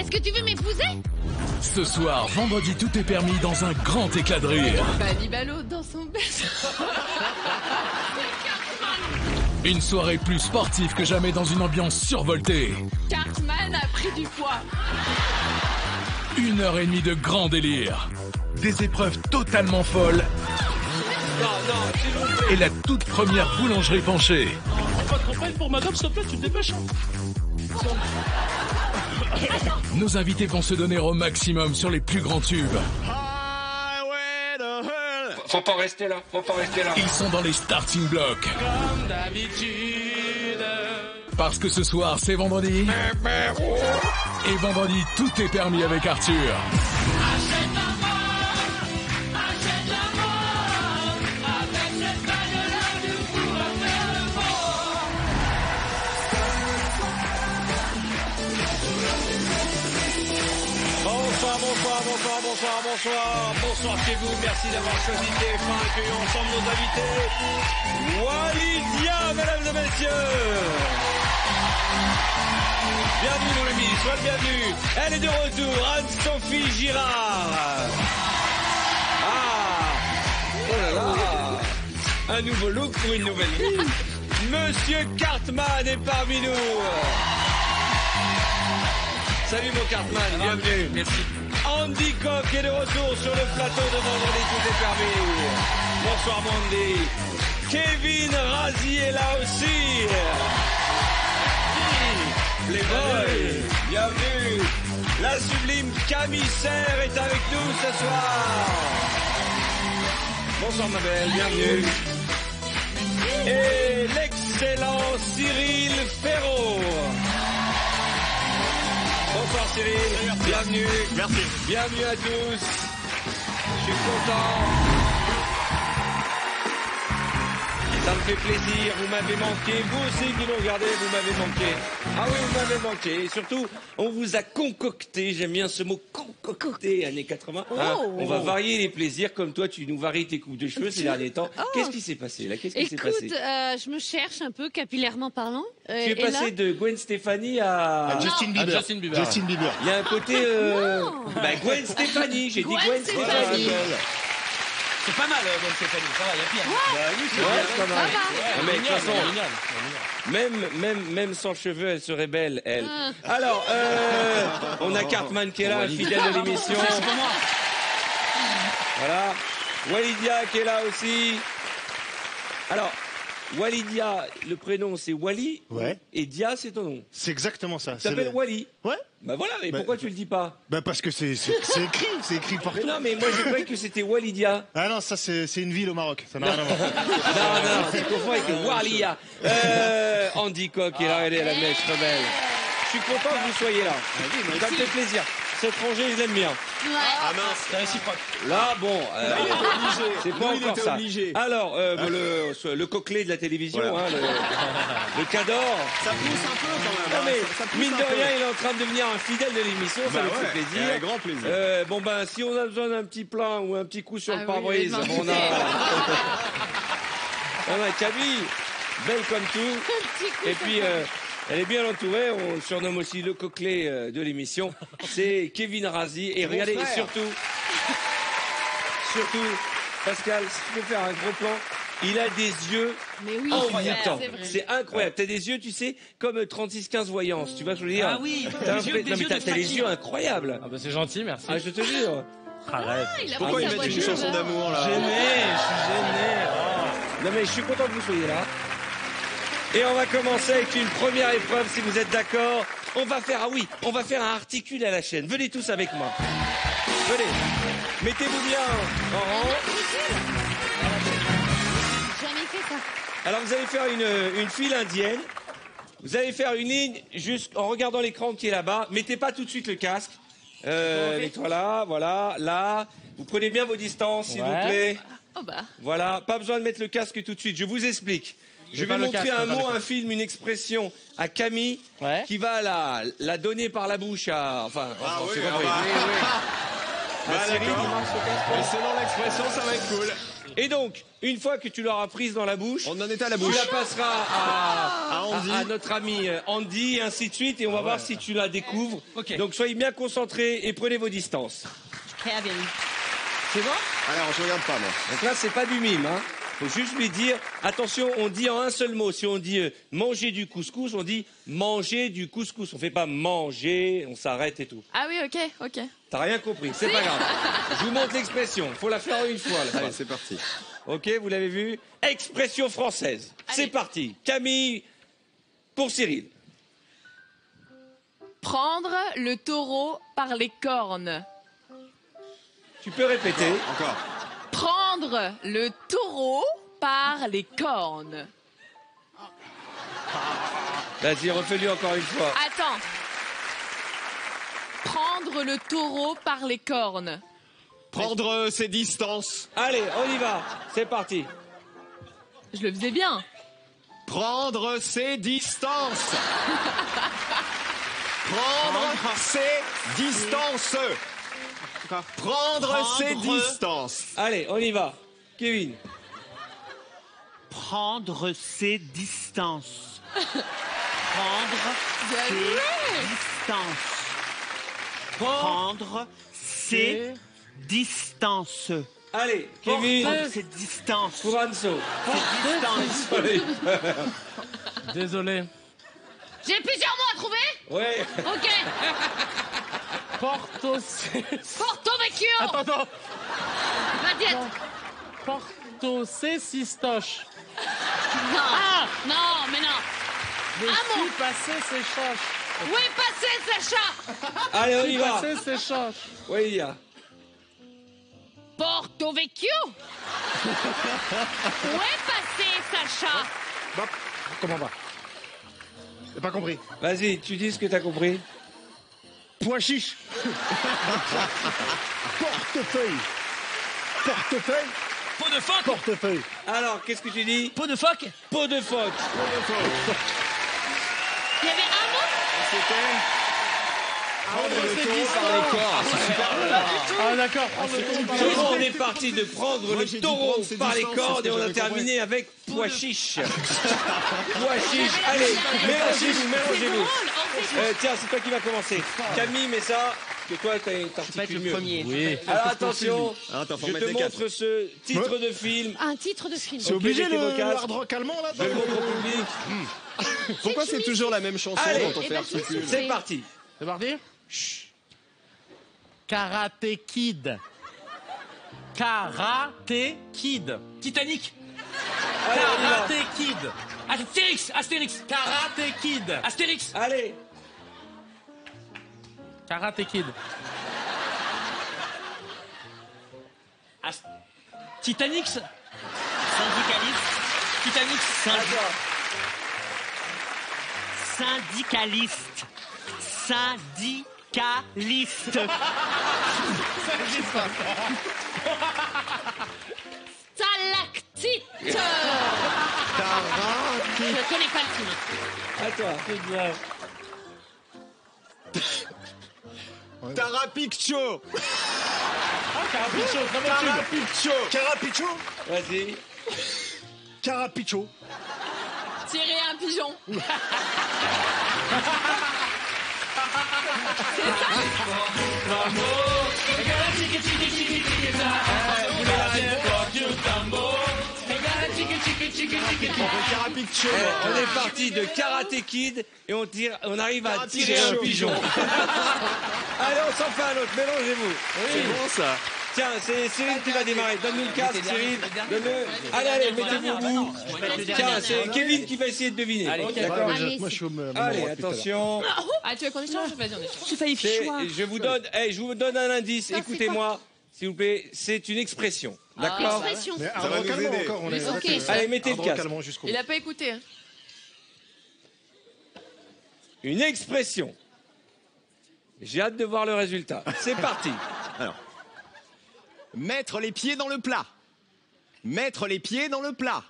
Est-ce que tu veux m'épouser? Ce soir, vendredi, tout est permis dans un grand éclat de rire. Ballot dans son berceau. Une soirée plus sportive que jamais dans une ambiance survoltée. Cartman a pris du poids. 1h30 de grand délire. Des épreuves totalement folles. Et la toute première boulangerie penchée. Pas de campagne pour madame, s'il te plaît, tu te dépêches. Nos invités vont se donner au maximum sur les plus grands tubes. Faut pas rester là, faut pas rester là. Ils sont dans les starting blocks. Comme d'habitude. Parce que ce soir, c'est vendredi. Et vendredi, tout est permis avec Arthur. Bonsoir chez vous, merci d'avoir choisi TF1. Accueillons ensemble nos invités. Walidia, mesdames et messieurs. Bienvenue mon ami, sois le bienvenu. Elle est de retour, Anne-Sophie Girard. Oh là là, un nouveau look pour une nouvelle vie. Monsieur Cartman est parmi nous. Salut mon Cartman, bienvenue. Merci. Andy Coq est de retour sur le plateau de vendredi, tout est permis. Bonsoir Mandy. Kevin Razi est là aussi. Playboy, bienvenue. La sublime Camille Serre est avec nous ce soir. Bonsoir ma belle, bienvenue. Et l'excellent Cyril Ferraud. Bonsoir Cyril, bienvenue. Merci. Bienvenue à tous. Je suis content. Ça me fait plaisir, vous m'avez manqué. Vous aussi qui nous regardez, vous m'avez manqué. Ah oui, vous m'avez manqué. Et surtout, on vous a concocté, j'aime bien ce mot concocté, années 80. Hein, on va varier les plaisirs, comme toi tu nous varies tes coupes de cheveux ces derniers temps. Qu'est-ce qui s'est passé là? Qu'est-ce qui s'est passé? Écoute, je me cherche un peu, capillairement parlant. Tu es passé de Gwen Stefani à Justin Bieber. Justin Bieber. Il y a un côté... Gwen Stefani, j'ai dit Gwen Stefani. C'est pas mal, Gwen Stefani, ça va, il y a pire. Bah oui, c'est Ouais, pas mal. ça va. Non, mais de toute façon, même sans cheveux, elle serait belle, elle. Alors, on a Cartman qui est là, fidèle de l'émission. C'est pour moi. Voilà. Walidia qui est là aussi. Alors, Walidia, le prénom c'est Wally. Ouais. Et Dia, c'est ton nom. C'est exactement ça. Tu t'appelles Wally. Ouais. Bah voilà, et pourquoi tu le dis pas? Bah parce que c'est écrit partout. Mais non, mais moi je croyais que c'était Walidia. Ah non, ça c'est une ville au Maroc, ça n'a rien à voir. Non, tu confonds avec Walia. Andy Coq est là, elle est la mèche rebelle. Je suis content que vous soyez là. Ça me fait plaisir. Cet étranger, je l'aime bien. Ah mince, c'est réciproque. Là, bon, c'est pas encore ça. Obligé. Alors, le coquelet de la télévision, hein, le cador. Ça pousse un peu quand même. Non, mais, Ça pousse mine un de peu. rien, il est en train de devenir un fidèle de l'émission, ça nous fait plaisir. Avec grand plaisir. Bon ben, si on a besoin d'un petit plein ou un petit coup sur le oui, pare-brise, oui, on a... on a Camille, belle comme tout. Et puis, elle est bien entourée, on le surnomme aussi le coquelet de l'émission. C'est Kevin Razi. Et regardez, surtout, Pascal, si tu peux faire un gros plan, il a des yeux Mais oui, envoûtants. c'est vrai. C'est incroyable. T'as des yeux, tu sais, comme 36-15 voyance. Tu vois ce que je veux dire? Ah oui, T'as des yeux de t'as les fakir. yeux incroyables. Ah bah c'est gentil, merci. Ah, je te jure. Arrête. Il a Pourquoi pris ils sa mettent une voiture, chanson là. d'amour là? Gêné, je suis gêné. Non mais je suis content que vous soyez là. Et on va commencer avec une première épreuve, si vous êtes d'accord. On va faire un articule à la chaîne. Venez tous avec moi. Venez. Mettez-vous bien en rang. Jamais fait ça. Alors vous allez faire une file indienne. Vous allez faire une ligne juste en regardant l'écran qui est là-bas. Mettez pas tout de suite le casque. Mets-toi là, voilà, là. Vous prenez bien vos distances, s'il vous plaît. Oh bah. Voilà, pas besoin de mettre le casque tout de suite. Je vous explique. Je vais montrer un mot, un film, une expression à Camille qui va la donner par la bouche à... Enfin, c'est compris. Bah, À Cyril, d'accord. il marche le casque. Et selon l'expression, ça va être cool. Et donc, une fois que tu l'auras prise dans la bouche, On en est à la tu bouche. la passeras Andy. à notre ami Andy, et ainsi de suite, et on va voir si tu la découvres. Ok. Donc soyez bien concentrés et prenez vos distances. C'est bon? Alors, je regarde pas, moi. Donc là, c'est pas du mime, hein. Faut juste lui dire, attention, on dit en un seul mot. Si on dit manger du couscous, on dit manger du couscous. On fait pas manger, on s'arrête et tout. Ah oui, ok. T'as rien compris, c'est pas grave. Je vous montre l'expression, faut la faire une fois. La Allez, phrase. c'est parti. Ok, vous l'avez vu? Expression française. C'est parti. Camille, pour Cyril. Prendre le taureau par les cornes. Tu peux répéter. Encore. Prendre le taureau par les cornes. Vas-y, refais-lui encore une fois. Attends. Prendre le taureau par les cornes. Prendre ses distances. Allez, on y va. C'est parti. Je le faisais bien. Prendre ses distances. Prendre ses distances. Prendre ses distances. Allez, on y va. Kevin. Prendre ses distances. Prendre Bien ses joué. distances. Prendre ses distances. Allez, Kevin. Prendre ses distances. Pour Anso. Distances. Allez. Désolé. J'ai plusieurs mots à trouver. Ouais. Ok. Porto Vecchio. Attends. La diète. Porto sistoche. Non, mais non. Je Un mot. suis passé ses choches. Où est passé Sacha? Allez, on y va. Passé ses choches. Oui, il y a. Porto Vecchio. Où est passé Sacha? Bah, comment va? J'ai pas compris. Vas-y, tu dis ce que t'as compris. Pois chiche. Portefeuille. Portefeuille. Peau de phoque. Portefeuille. Alors, qu'est-ce que tu dis? Peau de phoque. Peau de phoque. Il y avait un mot. Prendre le taureau par les corps. C'est super. Ah d'accord. Donc, on est parti de prendre Moi, le j'ai dit taureau prendre ses par les distances, cordes c'est et ce on que a j'avais terminé avec pois chiche. Pois chiche. Allez, mélangez-vous. Drôle, en fait. Tiens, c'est toi qui vas commencer. Camille, mais ça, que toi, t'articules mieux. Oui. Alors attention, Attends, faut je mettre te les quatre. montre ce titre de film. Un titre de film. C'est obligé mettez vos le casques. hard rock allemand là? Je le montre au public. Pourquoi c'est toujours la même chanson Allez. quand on Eh fait ben, Articule C'est parti. C'est parti. Karate Kid. Karate Kid. Titanic. Allez, on y va. Karate Kid. Astérix. Karate Kid. Astérix. Allez. Karate Kid. Titanic. Syndicaliste. Titanic. Syndicaliste. Syndicaliste. Stalactite. Je connais pas le film. À toi. C'est bien. Tarapiccio. Carapicho, très bon tube. Tarapiccio. Carapicho. Vas-y. Carapicho. Tirer un pigeon. Carapiccio. On est parti de Karate Kid et on arrive à tirer un pigeon. Allez, on s'en fait un autre. Mélangez-vous. C'est bon ça. Tiens, c'est Cyril qui va démarrer. Donne-nous le casque, Cyril. Donne-le. Allez, mettez-vous au bout. Tiens, c'est Kevin qui va essayer de deviner. D'accord. Allez, Moi je suis au Allez, attention. Ah, tu veux qu'on échange? Vas-y, on échange. J'ai failli Je vous donne un indice. Ça, c'est Écoutez-moi, s'il vous plaît. C'est une expression. D'accord. Expression. Mais Ça hard va rock nous allemand aider. encore. On est Ok. Allez, mettez le hard rock casque. allemand jusqu'au Il bout. a pas écouté. Hein. Une expression. J'ai hâte de voir le résultat. C'est parti. Mettre les pieds dans le plat. Mettre les pieds dans le plat.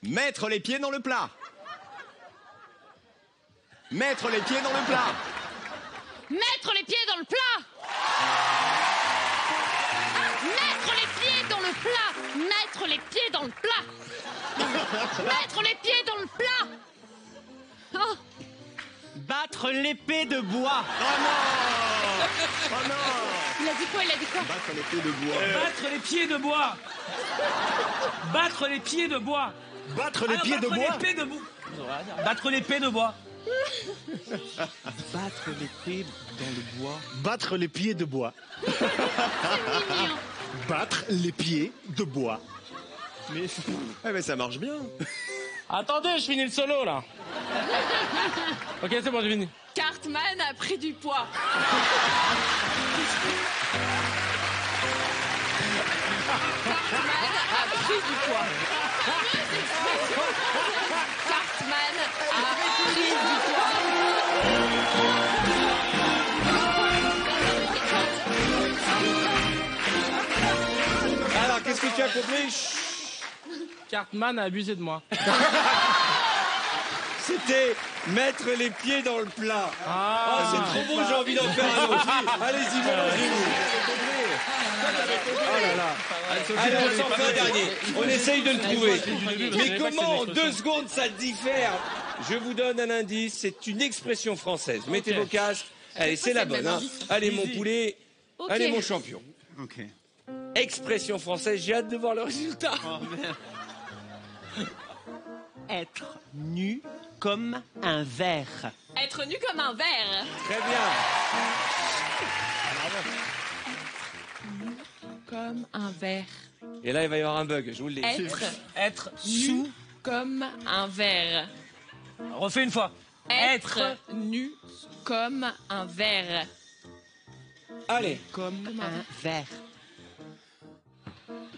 Mettre les pieds dans le plat. Mettre les pieds dans le plat. Mettre les pieds dans le plat. Mettre les pieds dans le plat. Mettre Mettre les pieds dans le plat. Mettre les pieds dans le plat. Oh. Battre l'épée de bois. Oh non. Il a dit quoi? Battre l'épée de bois. Battre les pieds de bois. Battre les pieds de bois. Battre les pieds de bois. Battre l'épée de bois. Battre l'épée dans le bois. Battre les pieds de bois. Battre les pieds de bois. Mais ça marche bien. Attendez, je finis le solo là. Ok, c'est bon, j'ai fini. Cartman a pris du poids. Cartman a pris du poids. Cartman a pris du poids. Alors, qu'est-ce que tu as compris? Cartman a abusé de moi. C'était mettre les pieds dans le plat. Oh, c'est trop beau, j'ai envie d'en faire un autre. Allez-y, mélangez-vous. Oh là là. Allez, on s'en fait un dernier. On essaye de le trouver. Mais comment en 2 secondes ça diffère? Je vous donne un indice, c'est une expression française. Mettez vos casques. Allez, c'est la bonne. Hein. Allez, mon poulet. Ok. Allez, mon champion. Ok. Expression française, j'ai hâte de voir le résultat. Être nu comme un verre. Être nu comme un verre. Très bien. Comme un verre. Et là, il va y avoir un bug, je vous le dis. Être Nu comme un verre. Refais une fois. Être nu comme un verre. Allez. Comme un verre.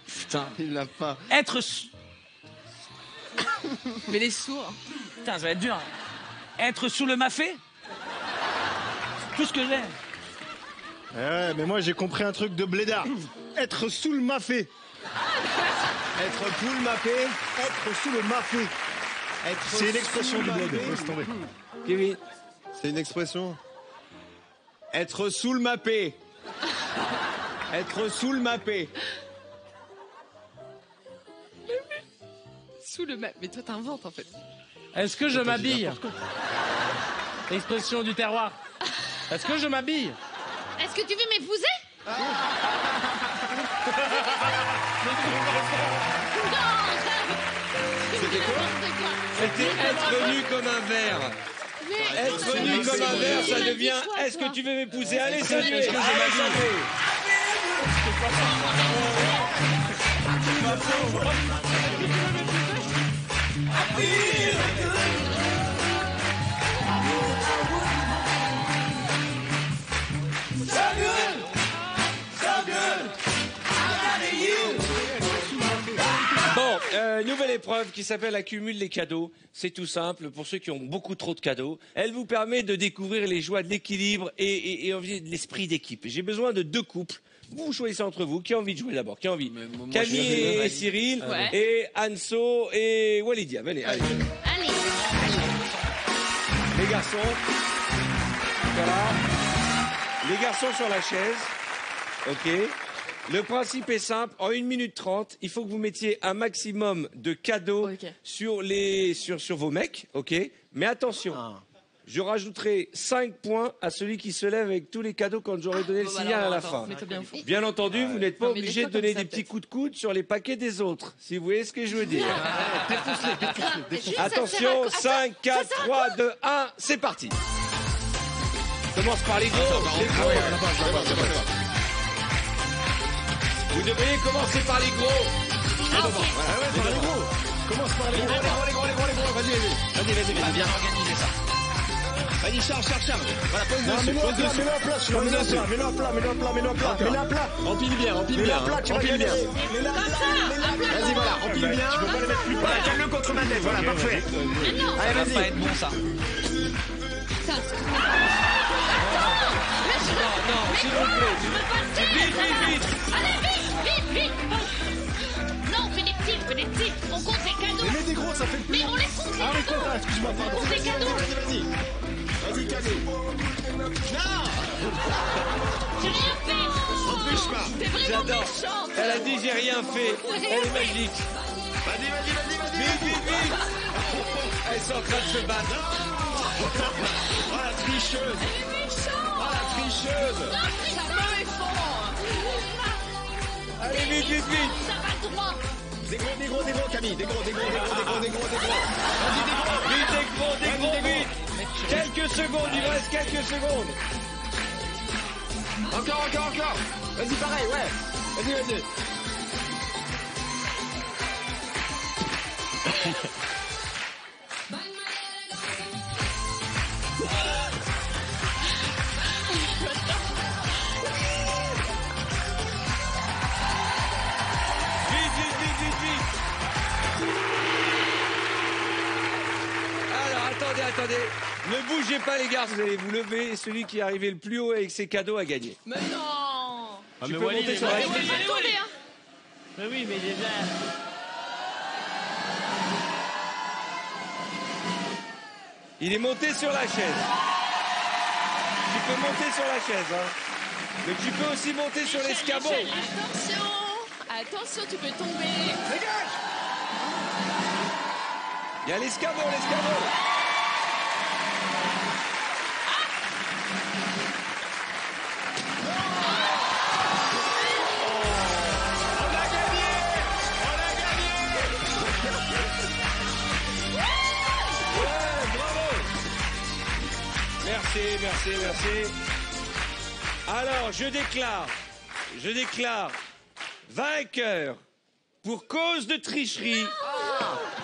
Putain, il l'a pas. Être... Mais les sourds. Putain, ça va être dur. Être sous le mafé. Tout ce que j'ai. Ouais, mais moi j'ai compris un truc de blédard. Être sous le mafé. Être poule mappé. Être sous le mafé. C'est une expression du bled. Laisse tomber. Kevin. C'est une expression. Être sous le mappé. Être sous le mappé. Sous le map. Mais toi t'inventes en fait. Est-ce que je m'habille? Expression du terroir. Est-ce que je m'habille? Est-ce que tu veux m'épouser? C'était quoi? C'était être nu comme un verre. Être nu comme un verre, ça devient est-ce que tu veux m'épouser? Allez, salut. Est-ce que je m'habille? Bon, nouvelle épreuve qui s'appelle Accumule les cadeaux. C'est tout simple pour ceux qui ont beaucoup trop de cadeaux. Elle vous permet de découvrir les joies de l'équilibre et de l'esprit d'équipe. J'ai besoin de 2 couples. Vous choisissez entre vous. Qui a envie de jouer d'abord? Qui a envie? Camille et Cyril. Ouais. Et Anso et Walidia. Venez, allez. Allez. Les garçons. Voilà. Les garçons sur la chaise. OK. Le principe est simple. En 1 minute 30, il faut que vous mettiez un maximum de cadeaux Ok. sur vos mecs. OK. Mais attention. Je rajouterai 5 points à celui qui se lève avec tous les cadeaux quand j'aurai donné le signal à la fin. Mets-toi bien au fond. Bien entendu, vous n'êtes pas Non, mais obligé de laisse-toi donner comme des ça, petits coups de coude sur les paquets des autres, si vous voyez ce que je veux dire. Juste, Attention, ça sert à 5, 4, 3, 2, 1, c'est parti. Commence par les gros. Les gros. Vous devriez commencer par les gros. Commence par les gros. Vas-y, bien organiser ça. Vas-y, charge. Voilà, pose Non, dessus, mets-le pose à plat, dessus. mets-le à plat. Remplis bien. Mets-le à plat, tu vas Remplis bien. gagner. Mets-le à plat. Vas-y, voilà, remplis bien. Tu peux pas le mettre plus bas. Voilà, tiens-le contre ma tête, voilà, parfait. Allez, vas-y. Ça va pas être bon ça. Non, s'il vous plaît. Vite. Allez, vite. Non, fais des petits. On compte les cadeaux. Mais mets des gros, ça fait plus. Mais on les compte les Ah oui, cadeaux. excuse-moi, pardon. On compte les cadeaux. Vas-y, cadeau. J'ai rien fait. cauchemar. T'es vraiment J'adore. méchante. Elle a dit j'ai rien fait. Elle est magique. Vas-y. Vite, vite, vite. Elles sont en train de se battre. Oh la tricheuse. Elle est méchante. Oh la tricheuse. Ça va les fond. Allez, vite, vite, vite. Ça va droit. Des gros, Camille. Des gros. Vas-y, des gros. Vite, des gros, vite. Quelques secondes, il vous reste quelques secondes. Encore. Vas-y, pareil, ouais. Vas-y. Vite. Alors, attendez. Ne bougez pas, les gars. Vous allez vous lever. Celui qui est arrivé le plus haut avec ses cadeaux a gagné. Mais non. Tu peux monter sur la Allez, chaise. on va tomber, hein. Mais oui, mais déjà. Il est monté sur la chaise. Tu peux monter sur la chaise, hein. Mais tu peux aussi monter sur l'escabeau. Attention, tu peux tomber. Il y a l'escabeau. Merci. Alors, je déclare vainqueur pour cause de tricherie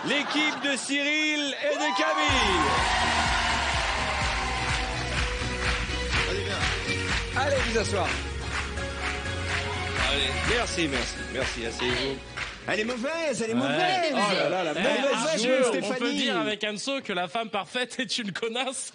l'équipe de Cyril et de Camille. Allez, vous asseoir. Allez. Merci, asseyez-vous. Elle est mauvaise. Oh là là, la mauvaise joueuse, On peut Stéphanie. dire avec Anso que la femme parfaite est une connasse.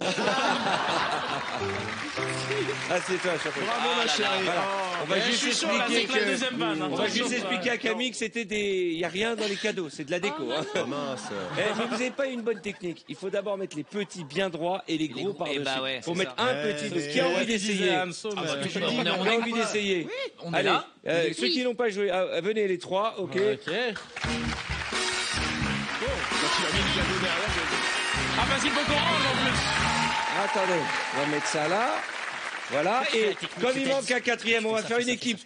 Assieds-toi, chapeau. Bravo, ma chérie. Voilà. On va Je juste suis chaud, là, expliquer c'est que la que... deuxième vanne. On va juste expliquer à Camille que c'était des... Il n'y a rien dans les cadeaux, c'est de la déco. Hein. Oh mince. Mais vous n'avez pas une bonne technique. Il faut d'abord mettre les petits bien droits et les gros par-dessus. ouais, faut c'est mettre ça. un petit. mais- Qui a envie d'essayer Anso, mais... Qui a envie d'essayer On est Allez, là. ceux qui n'ont pas joué, venez les trois, ok. Ok. Ah bah c'est le coco orange en plus. Attendez, on va mettre ça là. Voilà, et comme il manque un quatrième, on va faire une équipe.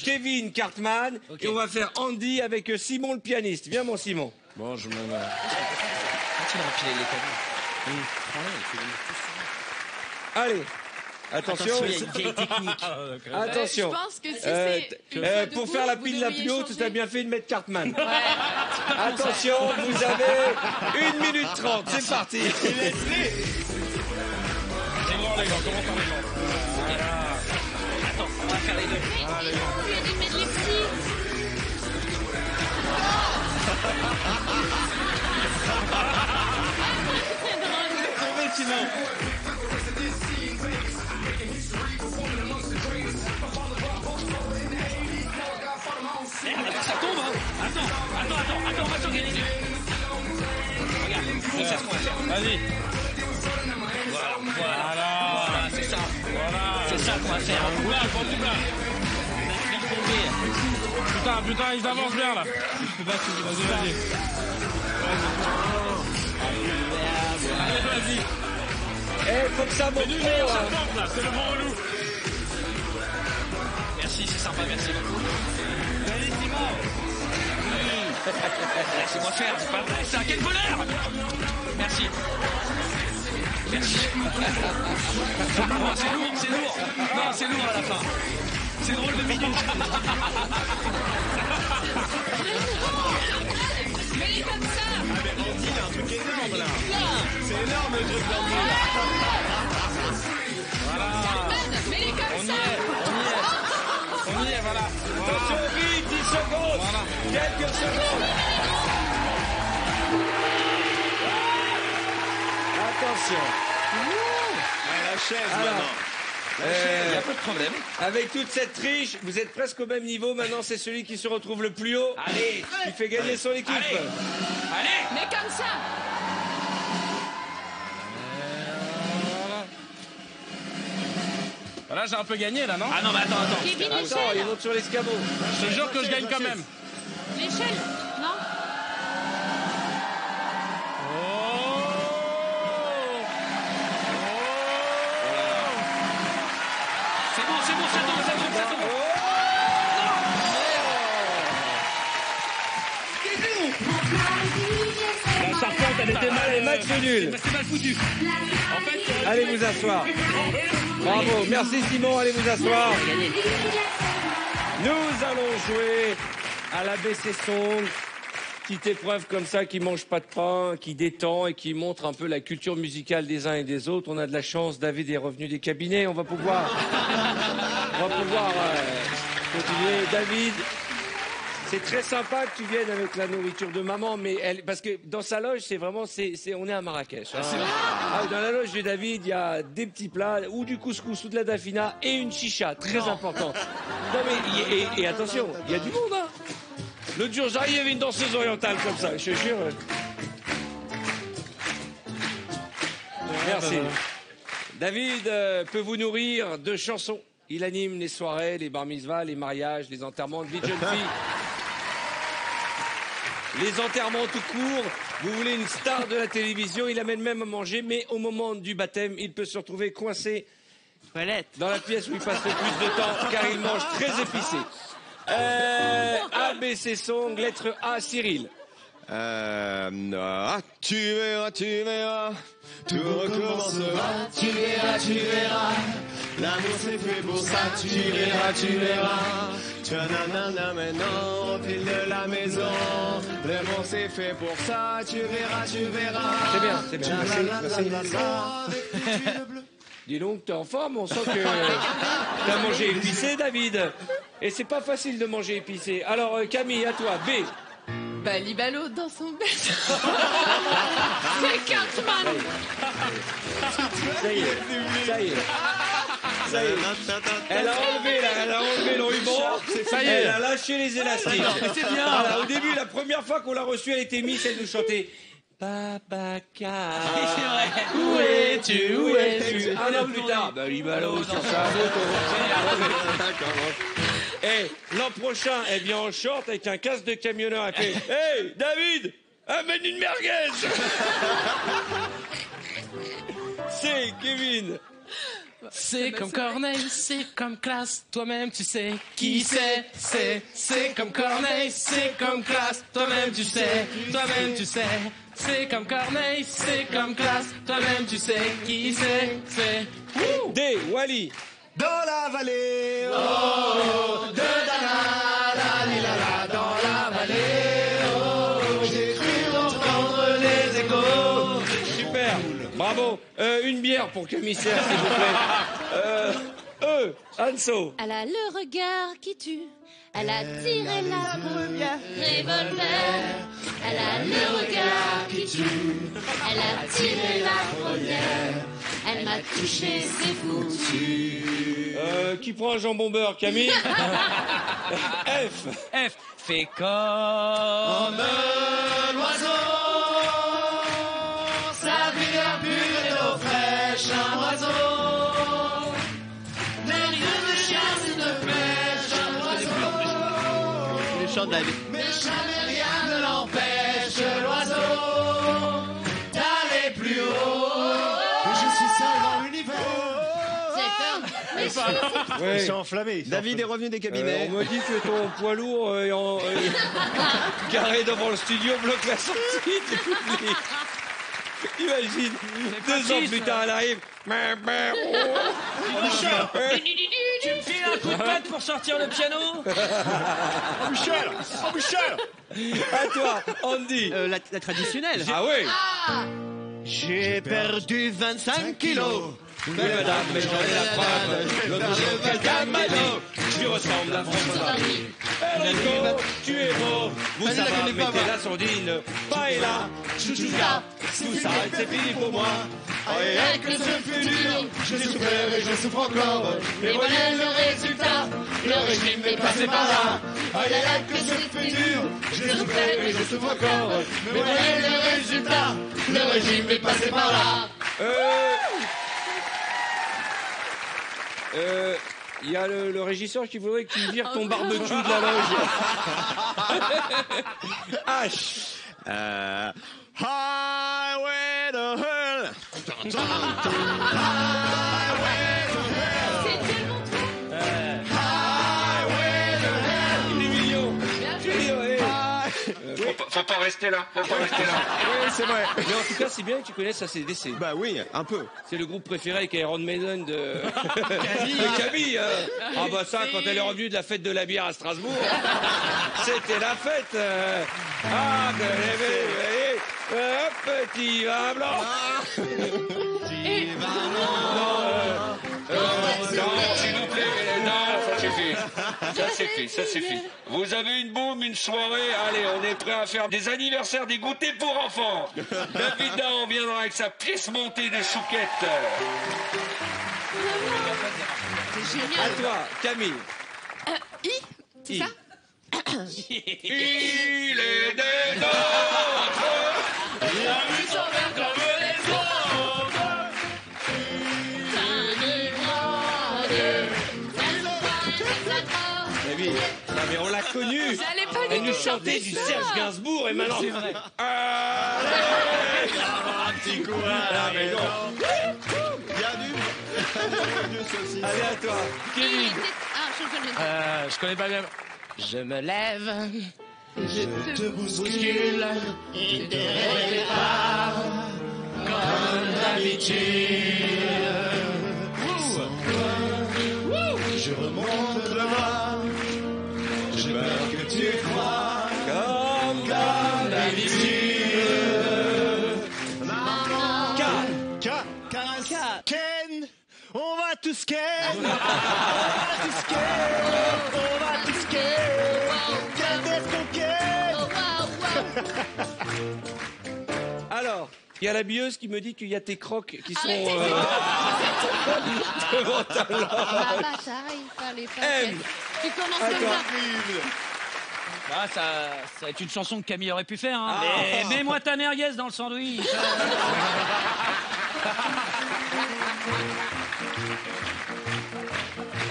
Kevin Cartman, et on va faire Andy avec Simon le pianiste. Viens mon Simon. Bon, je me... Quand il a empilé les cadeaux. Allez, attention. il y a une vieille technique. Attention. Je pense que si c'est une fois Pour debout, faire la vous pile la devriez plus haute, changer. tu as bien fait de mettre Cartman. Attention, vous avez 1 minute 30, c'est parti. Les grands, les grands, comment faire les grands? Attends, on va faire les deux. Il y a des mettre les petits. Tombé, Simon. Merde, ça tombe, hein. Attends, on va s'organiser. Regarde, c'est ça qu'on va faire. Vas-y. Voilà, c'est ça. C'est ça qu'on va faire. Tout là, prends tout là. On va faire tomber. Putain, ils avancent bien là. Vas-y. Allez, vas-y. Eh, faut que ça monte Du trop, nez, ça hein. porte là, c'est le grand relou. Merci, c'est sympa, merci beaucoup. Allez, Simon. Laissez-moi faire, c'est pas vrai. Ça, quel voleur. Merci. Oh, c'est lourd. Non, c'est lourd à la fin. C'est drôle de minute. Mais comme ça. Andy, il y a un truc énorme là. C'est énorme le truc d'Andy. Mais comme ça. On y est, voilà. Attention, vite, 10 secondes. Quelques secondes. Attention. La chaise Alors, maintenant. Il y a pas de problème. Avec toute cette triche, vous êtes presque au même niveau. Maintenant, c'est celui qui se retrouve le plus haut Allez, qui fait gagner son équipe. allez. Mais comme ça. Voilà, j'ai un peu gagné là, non? Ah non, mais attends. Kevin, Attends, l'échelle. il monte sur l'escabeau. Je te jure que je gagne quand même. L'échelle, non? C'est bon, ça tombe. La charpente, elle était mal, match nul. C'est mal foutu. En fait, Allez vous asseoir. Bravo, merci Simon, allez vous asseoir. Nous allons jouer à l'ABC Song. Petite épreuve comme ça qui mange pas de pain, qui détend et qui montre un peu la culture musicale des uns et des autres. On a de la chance, David est revenu des cabinets, on va pouvoir continuer. David, c'est très sympa que tu viennes avec la nourriture de maman, mais parce que dans sa loge, on est à Marrakech. Hein. Dans la loge de David, il y a des petits plats, ou du couscous, ou de la dafina, et une chicha, très importante. Non mais, et attention, il y a du monde, hein. L'autre jour, j'arrive, il y avait une danseuse orientale comme ça, je te jure. Merci. David peut vous nourrir de chansons. Il anime les soirées, les bar mitzvahs, les mariages, les enterrements de vie de jeune fille. Les enterrements tout court. Vous voulez une star de la télévision, il amène même à manger, mais au moment du baptême, il peut se retrouver coincé dans la pièce où il passe le plus de temps, car il mange très épicé. ABC Song, lettre A, Cyril. Tu verras, tout recommencera. Tu verras, l'amour c'est fait pour ça. Tu verras. Nanana, maintenant, au fil de la maison. L'amour c'est fait pour ça. Tu verras. C'est bien. Merci. Dis donc, t'es en forme, on sent que t'as mangé épicé, David. Et c'est pas facile de manger épicé. Alors, Camille, à toi, B. Balibalo dans son bête. C'est Cartman. Ça y est. Elle a enlevé le ruban. Ça y est, elle a lâché les élastiques. C'est bien. Voilà, au début, la première fois qu'on l'a reçue, elle était mise, elle nous chantait. Babacar. Où es-tu? Un an plus tard, Balibalo sur sa moto. Et l'an prochain, elle vient en short avec un casque de camionneur. Elle fait hey, David, amène une merguez. C'est Kevin. C'est comme Corneille, c'est comme classe, toi-même tu sais qui c'est comme Corneille, c'est comme classe, toi-même tu sais, c'est comme Corneille, c'est comme classe, toi-même tu sais qui c'est. D, Wally. Dans la vallée, de Dana, la dans la vallée, j'ai cru entendre les échos. Super, bravo. Une bière pour Camille Serre, s'il vous plaît. Anso. Elle a le regard qui tue. Elle a tiré la première revolver. Elle a le regard qui tue. Elle a tiré la première. Elle m'a touché, c'est foutu. Qui prend un jambon beurre, Camille? F. Fais comme L'oiseau, sa rivière pure et d'eau fraîche, un oiseau. Les lieux de chien, c'est de pêche, un oiseau. Je chante David. Mais jamais rien ne l'empêche, l'oiseau, d'aller plus haut. Je suis seul dans l'univers. Je suis enflammé. David est revenu des cabinets. On me dit que ton poids lourd garé devant le studio bloque la sortie du public. Imagine, 2 ans plus tard, elle arrive. Tu me files un coup de patte pour sortir le piano? Michel. À toi, Andy. La traditionnelle. Ah oui. J'ai perdu 25 kilos. Mais madame, mais j'en ai la preuve. L'autre jour, quelqu'un m'a dit, tu ressembles à François. Enrico, tu es beau. Vous savez, mettez la sourdine. Paella, chouchouka, tout ça, c'est fini pour moi. Et avec le seul plus dur, je souffrais et je souffre encore. Mais voilà le résultat, le régime est passé par là. Et avec le seul plus dur, je souffrais et je souffre encore. Mais voilà le résultat, le régime est passé par là. Il y a le régisseur qui voudrait que tu vires ton barbecue de la loge. H. Highway to hell. Il est mignon. Faut pas rester là. Oui, c'est vrai. Mais en tout cas, c'est bien que tu connaisses ACDC. Bah oui, un peu. C'est le groupe préféré avec Iron Maiden de Camille. Ah bah ça, quand elle est revenue de la fête de la bière à Strasbourg, c'était la fête. Ah, que petit vin blanc. Petit vin blanc. S'il vous plaît. Non, ça suffit. Ça suffit. Vous avez une boum, une soirée. Allez, on est prêt à faire des anniversaires, des goûters pour enfants. David on viendra avec sa pièce montée des chouquettes. C'est génial. À toi, Camille. C'est ça? Il est des nôtres. La vie s'en vient comme les autres. Mais on l'a connue. J'allais pas Elle du nous tout chantait chanter du ça. Serge Gainsbourg et maintenant. C'est vrai. Allez, Un petit coup à la maison. Il y a du saucisson. allez à toi, Kevin. Je connais pas bien. Je me lève, je te bouscule, je te répare, comme d'habitude. Je remonte le bras. J'ai peur que tu crois comme d'habitude. Ken, on va tous ken. On va tous ken. Quel est ton ken? Alors, il y a la bieuse qui me dit qu'il y a tes crocs qui sont devant ta loge. Ah bah ça, il fallait pas. M. Tu commences À comme toi. ça. Bah, ça va être une chanson que Camille aurait pu faire. Hein. Ah. Mais mets-moi ta merguez dans le sandwich.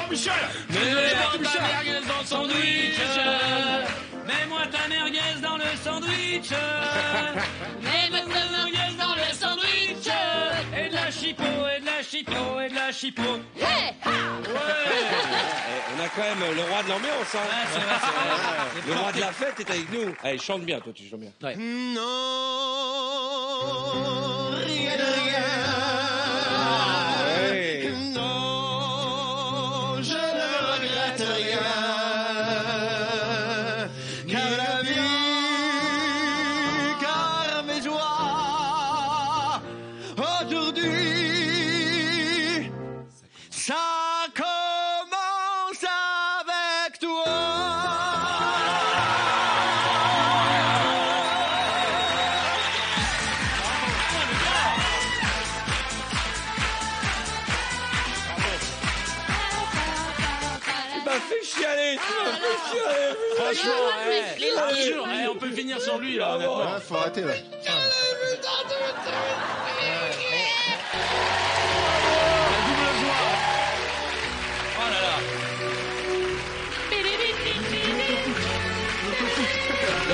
Oh Michel! Mets-moi ta merguez dans le sandwich. Mets-moi ta merguez dans le sandwich. Mets-moi ta merguez dans le sandwich. Et de la chipot, et de la chipot, et de la chipot. Hey, ha. On a quand même le roi de l'ambiance. Hein. Ouais, c'est vrai, c'est vrai. Le roi de la fête est avec nous. Allez, chante bien, toi, tu chantes bien. Non, rien de rien. Ouais. Non, je ne regrette rien. Car la vie, car mes joies, aujourd'hui, ça commence avec toi. Tu m'as fait chialer, Franchement, Bonjour, on peut finir sur lui là. honnêtement. faut arrêter là. Oh là là.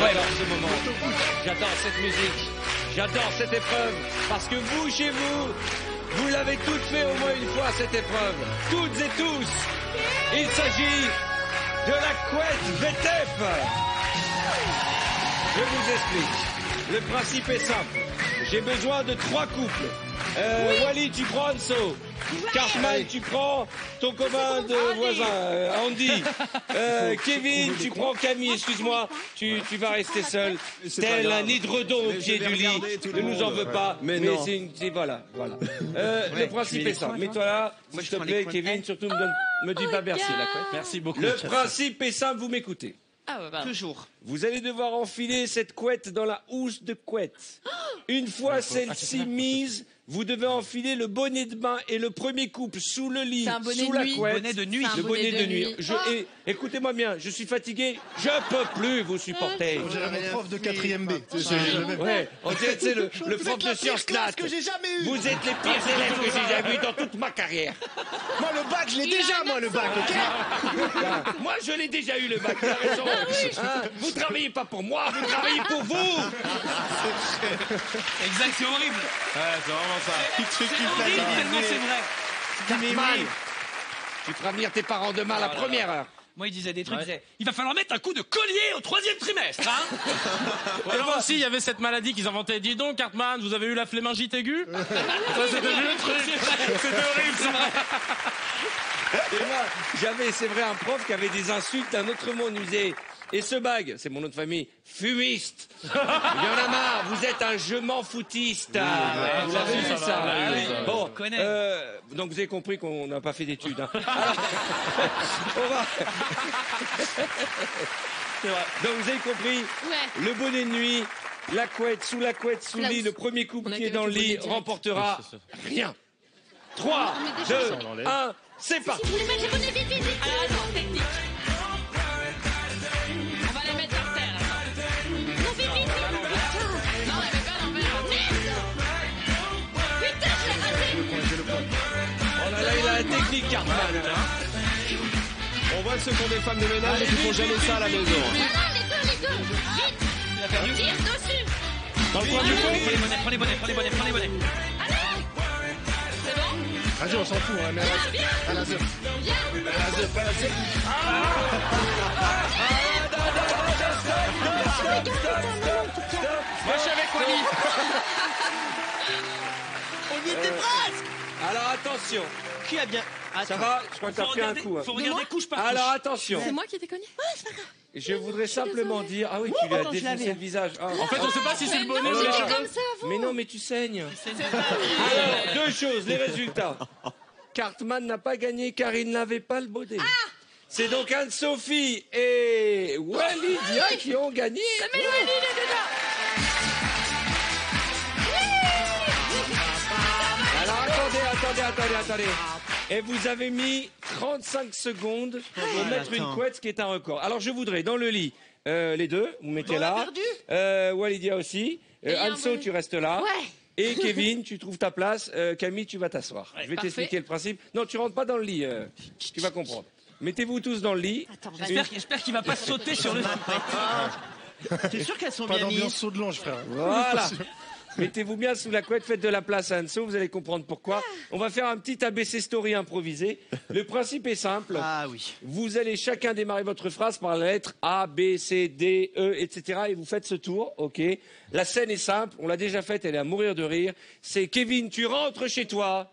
Ouais, alors ce moment, j'adore cette musique, j'adore cette épreuve, parce que vous, chez vous, vous l'avez toutes fait au moins une fois cette épreuve, toutes et tous. Il s'agit de la couette VTEP. Je vous explique. Le principe est simple. J'ai besoin de 3 couples. Wally, tu prends Anso. Cartman, tu prends ton copain de voisin, Andy. Kevin, tu prends Camille, excuse-moi, tu vas rester seul. Tel un hydredon au pied du lit. Ne nous en veux pas. Mais non. voilà. Le principe est simple. Mets-toi là, s'il te plaît, Kevin, surtout me dis pas merci. Merci beaucoup. Le principe est simple, vous m'écoutez. Ah ouais, pardon. Toujours. Vous allez devoir enfiler cette couette dans la housse de couette. Une fois celle-ci mise, vous devez enfiler le bonnet de bain et le premier couple sous le lit, C'est un bonnet sous de la nuit. couette. Bonnet de nuit. Le bonnet de nuit. Écoutez-moi bien, je suis fatigué, je peux plus vous supporter. On dirait mon prof de 4ème B. Ouais, on dirait que c'est le prof de sciences nat. que j'ai jamais eu. Vous êtes les pires élèves que j'ai jamais vus dans toute ma carrière. Moi, le bac, je l'ai déjà, moi, le bac, ok? Moi, je l'ai déjà eu le bac, t'as raison. Hein, vous travaillez pas pour moi, vous travaillez pour vous. Exact, c'est horrible. Ouais, c'est vraiment ça. C'est horrible tellement c'est vrai. Cartman, tu feras venir tes parents demain à la première heure. Moi, il disait des trucs, il disait, il va falloir mettre un coup de collier au 3e trimestre, hein. Ou alors aussi, il y avait cette maladie qu'ils inventaient. Dis donc, Cartman, vous avez eu la flémingite aiguë? Ça, c'était le truc. C'était horrible, ça. Et moi, j'avais, c'est vrai, un prof qui avait des insultes d'un autre monde. Il me disait, et ce bague, c'est mon nom de famille, fumiste. Il y en a marre, vous êtes un je m'en foutiste. Vous avez vu ça? Bon, donc vous avez compris qu'on n'a pas fait d'études. Hein. Alors, on va... Donc vous avez compris, le bonnet de nuit, la couette, sous le lit, le premier couple qui est dans le lit remportera rien. 3, 2, 1, c'est parti. Si vous voulez mettre les bonnets, vite, vite, vite. Alors, attends, technique. On va les mettre par terre. Non, vite, vite, vite. Non, elle met pas à l'envers. Putain, je l'ai raté. Oh là là, il a la technique, Cartman. On voit ceux qui ont des femmes de ménage et qui font jamais ça à la maison. Non, les deux. Vite. Tire dessus. Dans le coin du fond. Prends les bonnets. C'est bon? Vas-y, on s'en fout, hein, mais à la zeuf. Moi, je suis avec Wally. On y était presque. Alors attention, Qui a bien... ça va? Je crois que t'as pris un coup. Hein. Faut regarder couche par couche. Alors attention, C'est moi qui t'ai connu. je voudrais simplement dire... Ah oui, tu lui as défoncé le visage. Ah. En fait, on sait pas si c'est le bonnet Non, ou le j'étais cheveu. comme ça avant. Mais non, mais tu saignes. Alors, deux choses, les résultats. Cartman n'a pas gagné car il n'avait pas le bonnet. C'est donc Anne-Sophie et Walidia qui ont gagné. Mais Louis, il est dedans. Alors attendez. Et vous avez mis 35 secondes pour mettre une couette, ce qui est un record. Alors je voudrais, dans le lit, les deux, vous mettez là. Walidia aussi. Anso, tu restes là. Ouais. Et Kevin, tu trouves ta place. Camille, tu vas t'asseoir. Je vais t'expliquer le principe. Non, tu rentres pas dans le lit. Tu vas comprendre. Mettez-vous tous dans le lit. Attends, J'espère qu'il va pas sauter sur le... T'es sûr qu'elles sont Pas bien d'ambiance mises? saut de l'ange, frère. Voilà. Mettez-vous bien sous la couette, faites de la place à Anso, vous allez comprendre pourquoi. On va faire un petit ABC story improvisé. Le principe est simple. Ah oui. Vous allez chacun démarrer votre phrase par la lettre A, B, C, D, E, etc. Et vous faites ce tour, ok? La scène est simple, on l'a déjà faite, elle est à mourir de rire. C'est Kevin, tu rentres chez toi.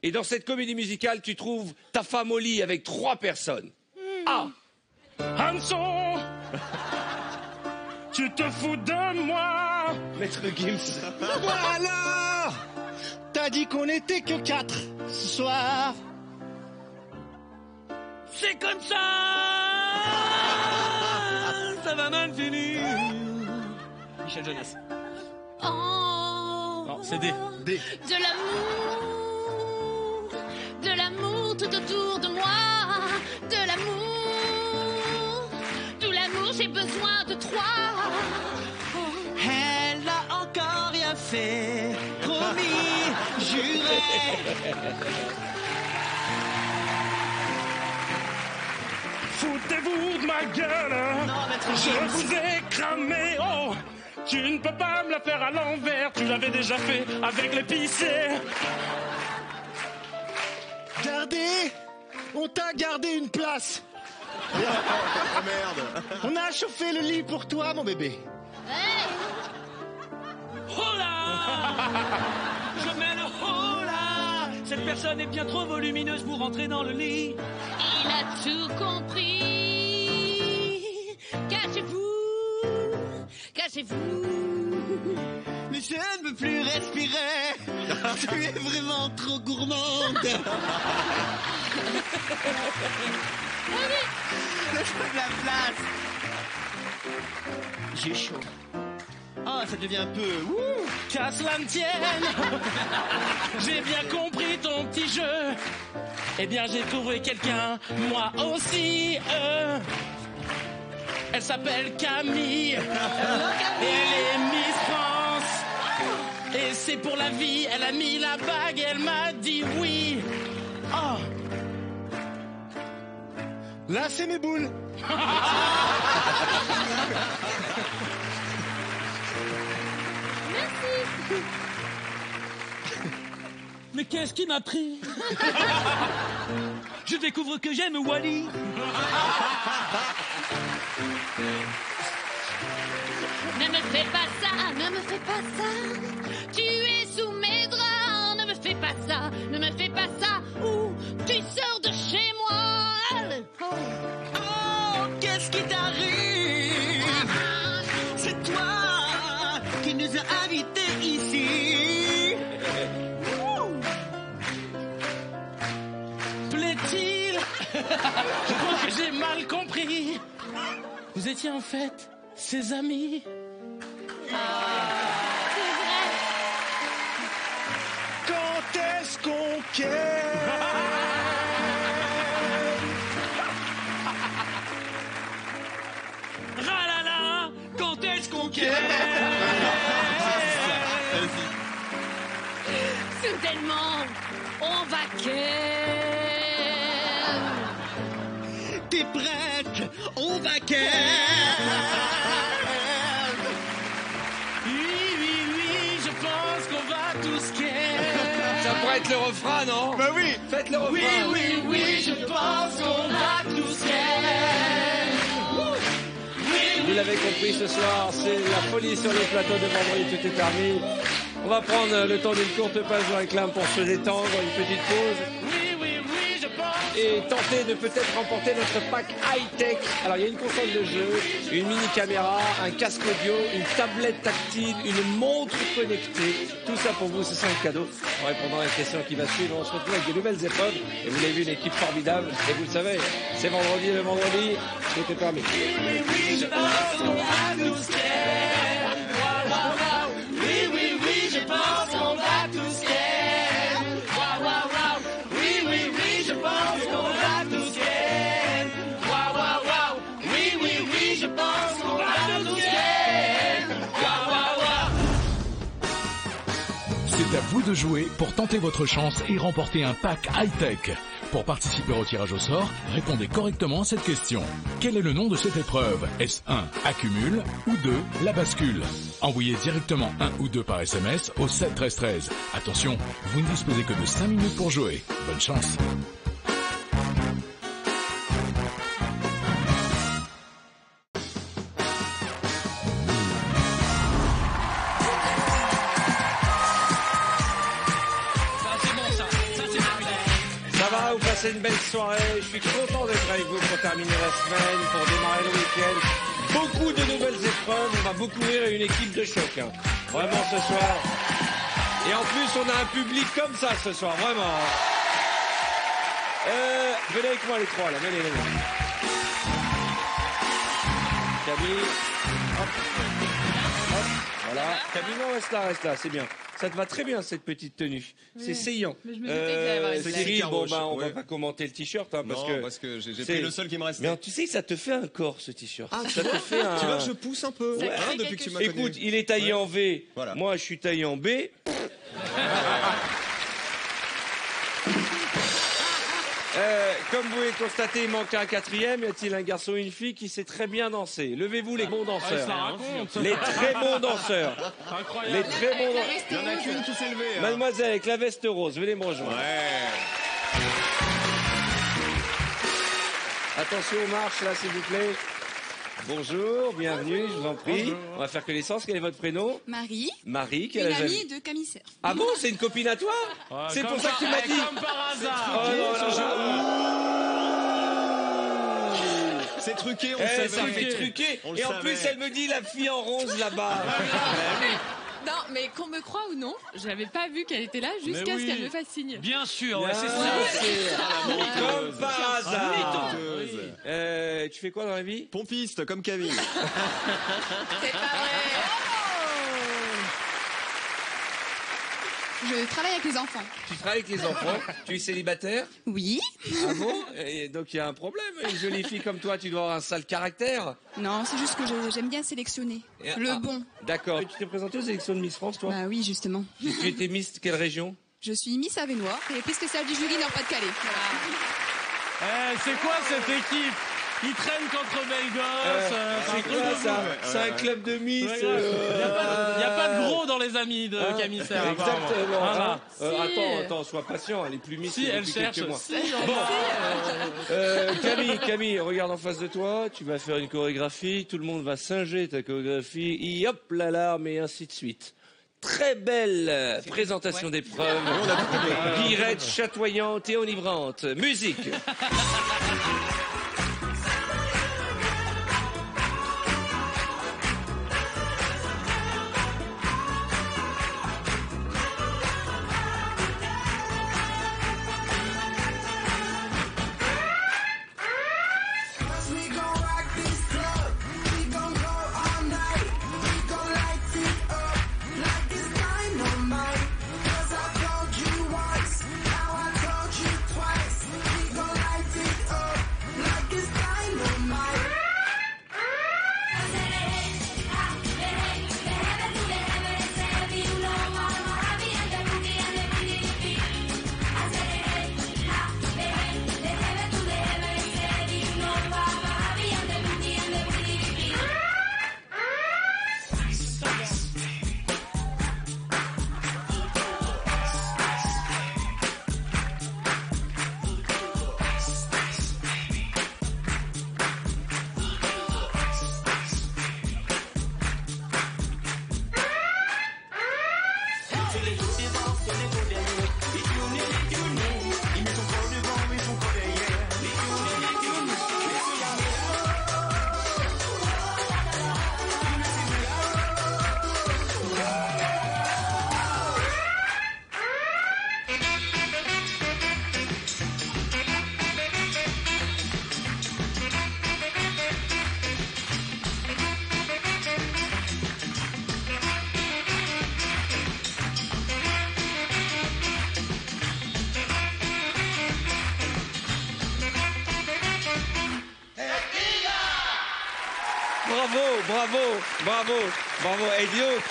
Et dans cette comédie musicale, tu trouves ta femme au lit avec 3 personnes. A. Hanson, tu te fous de moi. Maître Gims. Voilà. T'as dit qu'on était que 4 ce soir. C'est comme ça. Ça va mal finir. Michel Jonas. Oh, Non, c'est D. de l'amour tout autour de moi, de l'amour, j'ai besoin de toi. Elle n'a encore rien fait. Promis, juré. Foutez-vous de ma gueule. Non, maître Je Gims. vous ai cramé. Oh, tu ne peux pas me la faire à l'envers. Tu l'avais déjà fait avec l'épicé. Gardez. On t'a gardé une place. Oh merde. On a chauffé le lit pour toi, mon bébé. Oh là. Je mets le oh là. Cette personne est bien trop volumineuse pour rentrer dans le lit. Il a tout compris. Cachez-vous. Mais je ne veux plus respirer. Tu es vraiment trop gourmande. Laisse-moi de la place. J'ai chaud. Oh Ah, ça devient un peu... Qu'à cela ne tienne, j'ai bien compris ton petit jeu. Eh bien, j'ai trouvé quelqu'un, moi aussi. Elle s'appelle Camille. Et elle est Miss France. Et c'est pour la vie, elle a mis la bague, elle m'a dit oui. Oh. Là, c'est mes boules. Merci. Mais qu'est-ce qui m'a pris? Je découvre que j'aime Wally. Ne me fais pas ça, ne me fais pas ça. Tu es sous mes draps, ne me fais pas ça, ne me fais pas ça. Ou tu sors de chez moi. Oh, qu'est-ce qui t'arrive? C'est toi qui nous as invités ici. Plaît-il? Je crois que j'ai mal compris. Vous étiez en fait ses amis. C'est vrai. Quand est-ce qu'on quitte? Ralala, quand est-ce qu'on quitte? Soudainement, on va T'es prête? On va Oui, je pense qu'on va tous Ça pourrait être le refrain, non? Bah oui. Faites le refrain. Oui, je pense qu'on va tous Vous l'avez compris, ce soir, c'est la folie sur les plateaux de Vendredi Tout est permis. On va prendre le temps d'une courte page de réclame pour se détendre, une petite pause. Oui, je pense. Et tenter de peut-être remporter notre pack high-tech. Alors, il y a une console de jeu, une mini-caméra, un casque audio, une tablette tactile, une montre connectée. Tout ça pour vous, ce sera un cadeau. En répondant à la question qui va suivre, on se retrouve avec de nouvelles épreuves. Et vous l'avez vu, une équipe formidable. Et vous le savez, c'est vendredi, le vendredi, tout est permis. Oui, je pense qu'on va tous Oui, je pense qu'on va tous Oui, je pense qu'on va tous Oui, je pense qu'on va tous C'est à vous de jouer pour tenter votre chance et remporter un pack high-tech. Pour participer au tirage au sort, répondez correctement à cette question. Quel est le nom de cette épreuve? Est-ce 1, accumule, ou 2, la bascule? Envoyez directement 1 ou 2 par SMS au 7 13 13. Attention, vous ne disposez que de 5 minutes pour jouer. Bonne chance. C'est une belle soirée, je suis content d'être avec vous pour terminer la semaine, pour démarrer le week-end. Beaucoup de nouvelles épreuves, on va beaucoup rire et une équipe de choc. Hein. Vraiment ce soir. Et en plus on a un public comme ça ce soir, vraiment. Venez avec moi les trois là, venez. Camille. Hop. Voilà. Camille, non, reste là, c'est bien. Ça te va très bien cette petite tenue. Oui. C'est saillant. Mais je me doutais qu'il allait avoir une Cyril, on va pas commenter le t-shirt hein, parce que j'ai pris le seul qui me restait. Mais tu sais que ça te fait un corps ce t-shirt. Ah, ça te fait un. Tu vois que je pousse un peu depuis que tu m'as connu. Écoute, il est taillé en V. Voilà. Moi, je suis taillé en B. Comme vous pouvez constater, il manque un quatrième. Y a-t-il un garçon ou une fille qui sait très bien danser? Levez-vous les bons danseurs. Les très bons danseurs. Incroyable. Les très bons danseurs. Il y en a qu'une qui s'est levée. Hein. Mademoiselle avec la veste rose, venez me rejoindre. Ouais. Attention aux marches là, s'il vous plaît. Bonjour, bienvenue, je vous en prie. Bonjour. On va faire connaissance. Quel est votre prénom? Marie. Marie, quelle une âge? amie de Camille Serre. Ah bon, c'est une copine à toi? C'est pour ça que tu m'as dit. Comme par hasard. C'est truqué, on le savait. Ça fait truqué. Et en plus, elle me dit la fille en rose là-bas. Non, mais qu'on me croit ou non, je n'avais pas vu qu'elle était là jusqu'à ce qu'elle me fasse signe. Bien sûr, ouais, c'est ça. Comme par hasard. Tu fais quoi dans la vie? Pompiste, comme Camille. C'est pas vrai. Je travaille avec les enfants. Tu travailles avec les enfants. Tu es célibataire? Oui. Ah bon? Et donc il y a un problème. Une jolie fille comme toi, tu dois avoir un sale caractère. Non, c'est juste que j'aime bien sélectionner. Le bon. D'accord. Et tu t'es présentée aux élections de Miss France, toi? Bah oui, justement. Tu étais Miss de quelle région? Je suis Miss Avenois et prix spécial du jury Nord-Pas-de-Calais. C'est quoi cette équipe? Ils traînent contre Belgos. C'est quoi ça? C'est un club de Miss. Il n'y a pas de gros dans les amis de Camille Serre. Exactement. Voilà. Attends, sois patient. Elle est plus Miss. Si, elle cherche. Camille, regarde en face de toi. Tu vas faire une chorégraphie. Tout le monde va singer ta chorégraphie. Et hop, l'alarme et ainsi de suite. Très belle présentation d'épreuve. Guirette chatoyante et enivrante. Musique. Bravo. Et dis donc,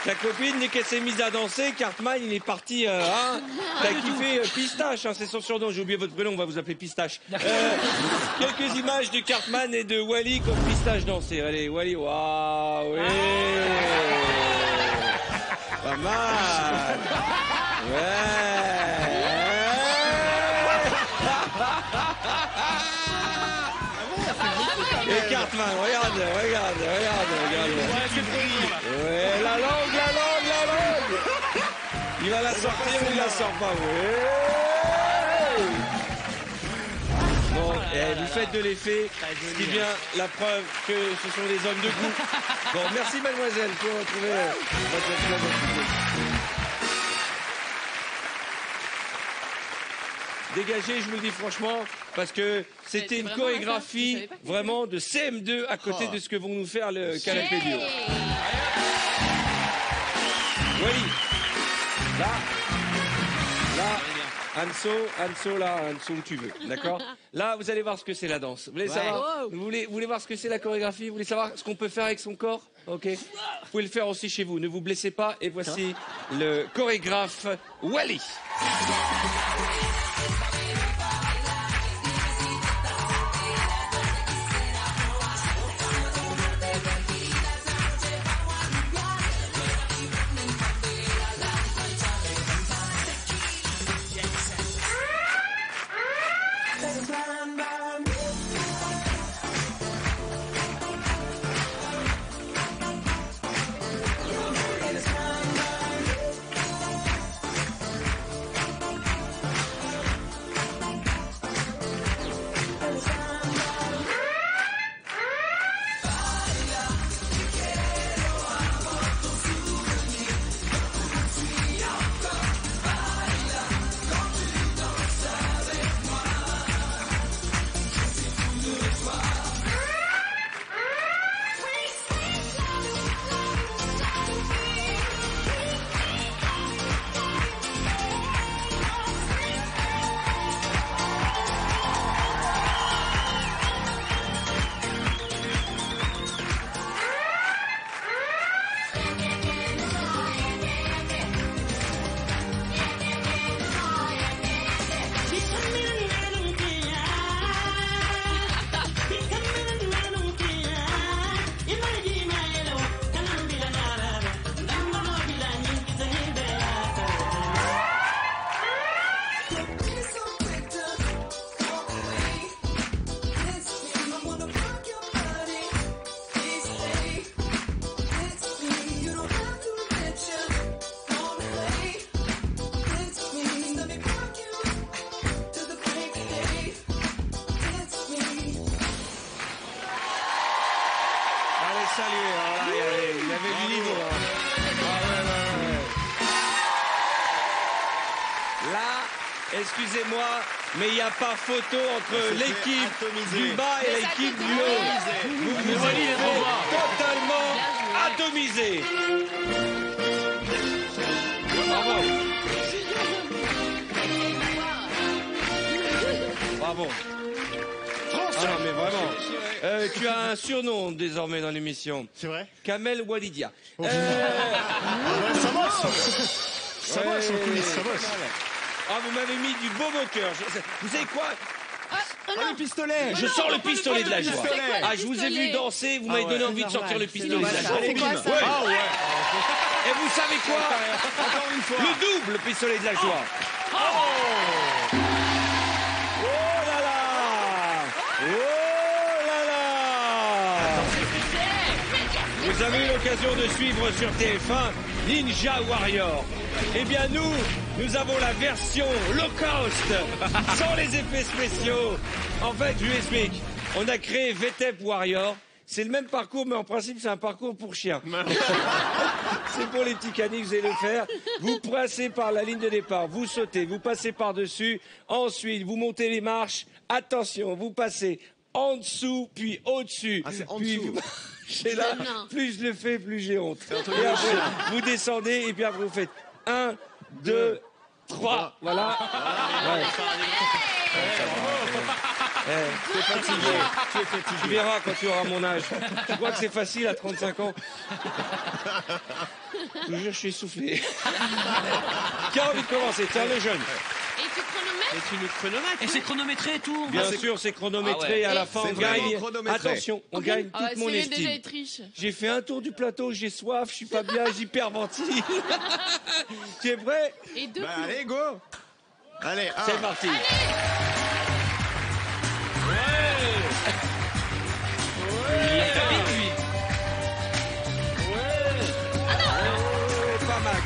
ta copine, dès qu'elle s'est mise à danser, Cartman, il est parti, t'as kiffé Pistache, c'est son surnom, j'ai oublié votre prénom, on va vous appeler Pistache. Quelques images de Cartman et de Wally comme Pistache danser. Allez, Wally, waouh, ouais. Pas mal. Ouais. Et Cartman, regarde. Ouais, la langue. Il va la sortir, il la sort pas. Ouais. Bon, vous faites de l'effet, ce qui est bien la preuve que ce sont des hommes de goût. Bon, merci mademoiselle pour retrouver Dégagez, je vous le dis franchement, parce que c'était une chorégraphie vraiment de CM2 à côté de ce que vont nous faire le canapé dur. Wally, là, Anso où tu veux, d'accord? Là, vous allez voir ce que c'est la danse. Vous voulez savoir, vous voulez voir ce que c'est la chorégraphie? Vous voulez savoir ce qu'on peut faire avec son corps? Ok. Vous pouvez le faire aussi chez vous. Ne vous blessez pas. Et voici le chorégraphe Wally. saluer. Alors là, il y avait du niveau. Hein. Là, excusez-moi, mais il n'y a pas photo entre l'équipe du bas et l'équipe du haut. Vous êtes totalement atomisés. Bravo. Bravo. Ah non, mais vraiment. Tu as un surnom désormais dans l'émission. C'est vrai? Kamel Walidia. Ça bosse. Ça bosse en coulisses, ça bosse. Ah, vous m'avez mis du beau moqueur. Vous savez quoi? Le pistolet. Je sors le pistolet de la joie. pistolet. Ah, je vous ai vu danser, vous m'avez donné envie de sortir le pistolet de la joie. C'est quoi ça? Ah ouais. Et vous savez quoi? Encore une fois. Le double pistolet de la joie. Oh là là! Oh là là! Vous avez eu l'occasion de suivre sur TF1 Ninja Warrior. Eh bien nous avons la version low cost, sans les effets spéciaux. En fait, je vous explique. On a créé VTEP Warrior. C'est le même parcours, mais en principe, c'est un parcours pour chiens. C'est pour les petits canis, vous allez le faire. Vous passez par la ligne de départ, vous sautez, vous passez par-dessus. Ensuite, vous montez les marches. Attention, vous passez en dessous, puis au-dessus. Ah, c'est en puis dessous. J'ai là, plus je le fais, plus j'ai honte. Et après, vous descendez, et puis après, vous faites 1, 2, 3. Voilà. Ouais. Tu es fatigué. Tu verras quand tu auras mon âge. Tu crois que c'est facile à 35 ans? Je vous jure, je suis essoufflé. Qui a envie de commencer? Tiens, le jeune. Et tu chronomètres? Et tu nous chronomètres. Et c'est chronométré et tout. Bien sûr, c'est chronométré. À la fin, on gagne. Attention, on gagne toute mon Cyril, déjà, estime. il triche. J'ai fait un tour du plateau, j'ai soif, je suis pas bien, j'hyperventile. Tu es prêt? Et deux Bah, plombs. allez, go. Allez, C'est parti.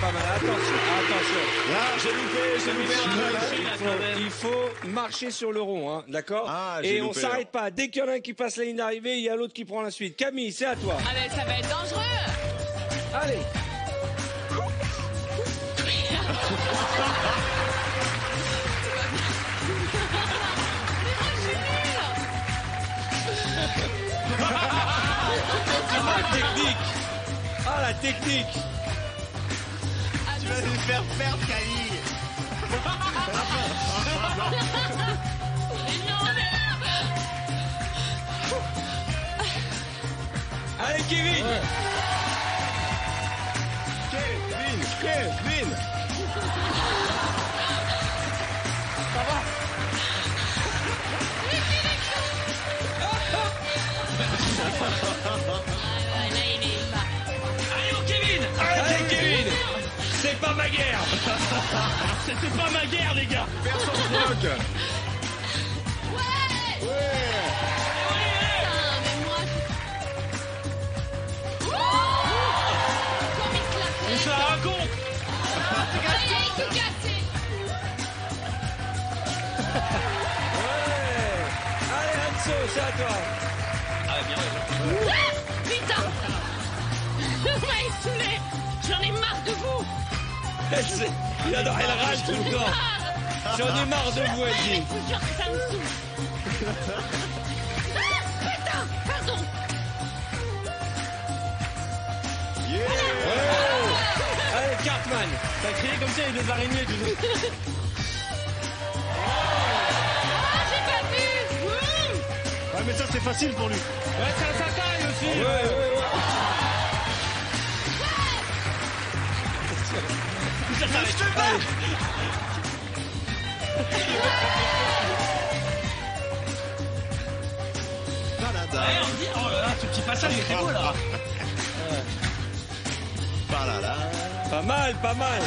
Pas mal. Attention. Là, j'ai loupé Il faut marcher sur le rond, hein, d'accord? Ah, j'ai et on loupé, s'arrête pas. Dès qu'il y en a un qui passe la ligne d'arrivée, il y a l'autre qui prend la suite. Camille, c'est à toi. Ah mais ça va être dangereux. Allez. Ah, la technique. Tu vas nous faire perdre, Camille. Allez, Kevin. Kevin. Allez, Kevin. C'est pas ma guerre. C'était pas ma guerre, les gars. Personne ne bloque. On se la raconte. Allez, Hanso, c'est à toi. Putain. Vous m'avez saoulé. J'en ai marre de vous. Elle rage tout le temps. J'en ai marre de vous, elle dit. Je vous jure que ça me saoule. Putain, pardon. Allez, Cartman. T'as crié comme ça avec des araignées, tu sais. J'ai pas vu. Ouais, mais ça, c'est facile pour lui. Ouais, ça taille aussi. Ouais. Ça s'arrête pas. Ouais, on dit, oh là là, ce petit passage est très beau là. Pas mal.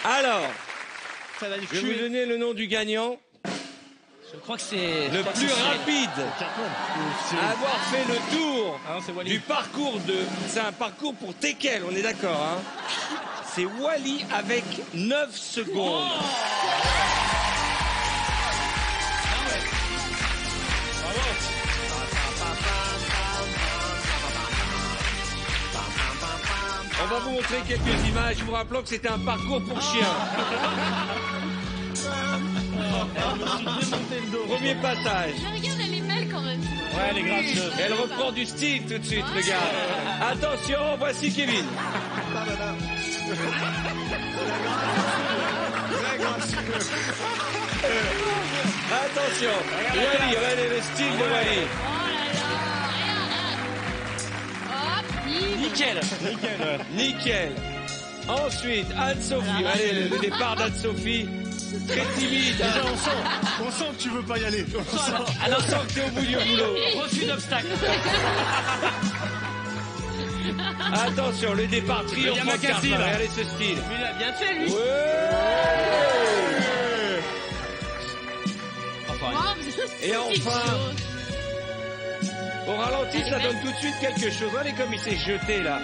Alors, Ça va du je vais vous donner le nom du gagnant, Je crois que c'est le plus rapide à avoir fait le tour Ah non, c'est Wally. du parcours de... C'est un parcours pour Tekel, on est d'accord, hein? C'est Wally avec 9 secondes. On va vous montrer quelques images, vous rappelant que c'était un parcours pour chiens. Premier passage. Mais regarde, elle est belle quand même. Ouais, elle est gracieuse. Elle reprend du style tout de suite, regarde. Attention, voici Kevin. Attention, Wally, regardez le style de Wally. Nickel. Nickel. Ensuite, Anne-Sophie. Allez, le départ d'Anne-Sophie. Très timide. Déjà, on sent que tu veux pas y aller. On sent que t'es au bout du boulot. Refus d'obstacle. Attention, le départ triomphant de Cartman. Regardez ce style. Mais il a bien fait, lui. Et enfin, au ralenti, ça donne tout de suite quelque chose. Regardez comme il s'est jeté là.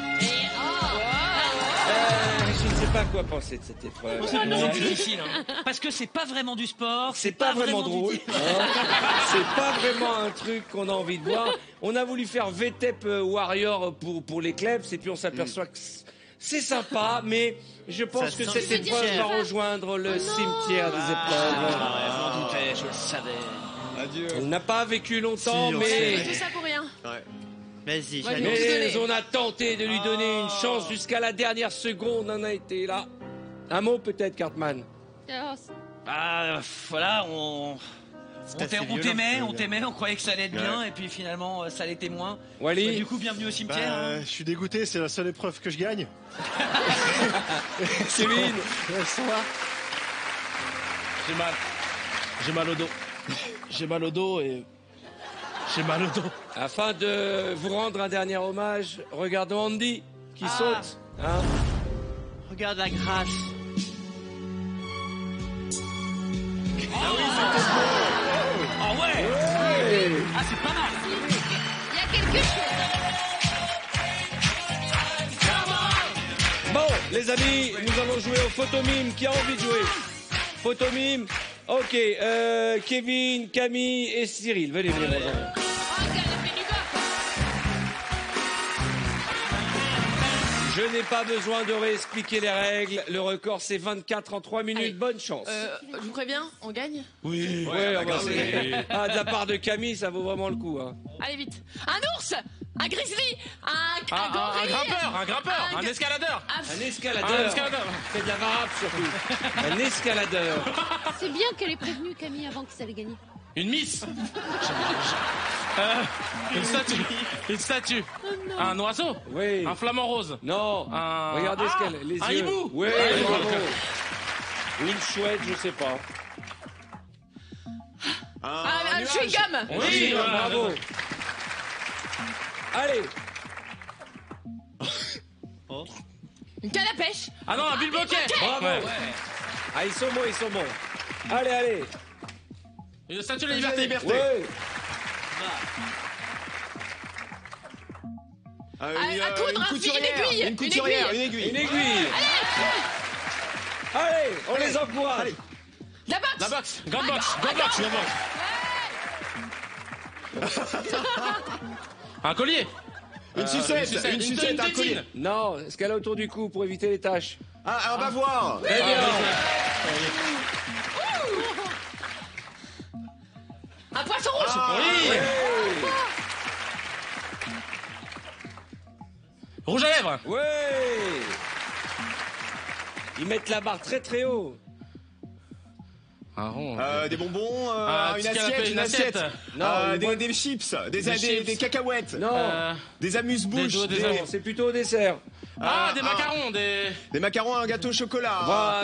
Je ne sais pas quoi penser de cette épreuve. C'est difficile, hein. Parce que c'est pas vraiment du sport. C'est pas vraiment drôle. C'est pas vraiment un truc qu'on a envie de voir. On a voulu faire VTEP Warrior pour les clubs, et puis on s'aperçoit que c'est sympa, mais je pense que cette épreuve va rejoindre le cimetière des épreuves. Je le savais. Adieu. Elle n'a pas vécu longtemps, mais... Tout ça pour rien. Ouais. Vas-y, Mais on a tenté de lui donner une chance jusqu'à la dernière seconde. On a été là. Un mot peut-être, Cartman. Ah, voilà, on t'aimait, on croyait que ça allait être bien, et puis finalement, ça l'était moins. Wally. Du coup, bienvenue au cimetière. Je suis dégoûté, c'est la seule épreuve que je gagne. Kevin. J'ai mal au dos. J'ai mal au dos et... J'ai mal au dos. Afin de vous rendre un dernier hommage, regardons Andy qui saute. Hein. Regarde la grâce. Ah oui, c'était beau. Ah ouais. Ah, c'est pas mal. Il y a quelque chose. Bon, les amis, nous allons jouer au photomime. Qui a envie de jouer? Photomime. Ok, Kevin, Camille et Cyril. Venez. Je n'ai pas besoin de réexpliquer les règles. Le record, c'est 24 en 3 minutes. Allez. Bonne chance. Je vous préviens, on gagne. Oui. De la part de Camille, ça vaut vraiment le coup. Hein. Allez vite. Un ours, un grizzly, un gorille, Un grimpeur, un escaladeur. Un escaladeur. C'est de la varap surtout. Un escaladeur. C'est bien qu'elle ait prévenu Camille avant que ça allait gagner. Une miss. Une statue. Un oiseau. Oui. Un flamant rose. Non. Regardez ce qu'elle. Les un yeux. hibou. Oui, bravo. Une chouette, je sais pas. un chewing-gum. Oui, bravo. Allez. Une canne à pêche. Ah non, un bilboquet. Bravo. Ouais. Ah, ils sont bons. Allez. Une statue de la liberté. Oui. À coudre, un fil, une aiguille. Une aiguille. Allez, on les encourage. Allez. La boxe. La boxe. Grande boxe. Un collier. Une sucette, un collier. Non, ce qu'elle a autour du cou pour éviter les taches. Ah, on va voir. Très bien. Un poisson rouge. Oui. Rouge à lèvres. Ouais. Ils mettent la barre très très haut. Un rond. Des bonbons, une assiette. Non, des chips, des cacahuètes. Non. Des amuse-bouches. C'est plutôt au dessert. Des macarons, des macarons, un gâteau au chocolat.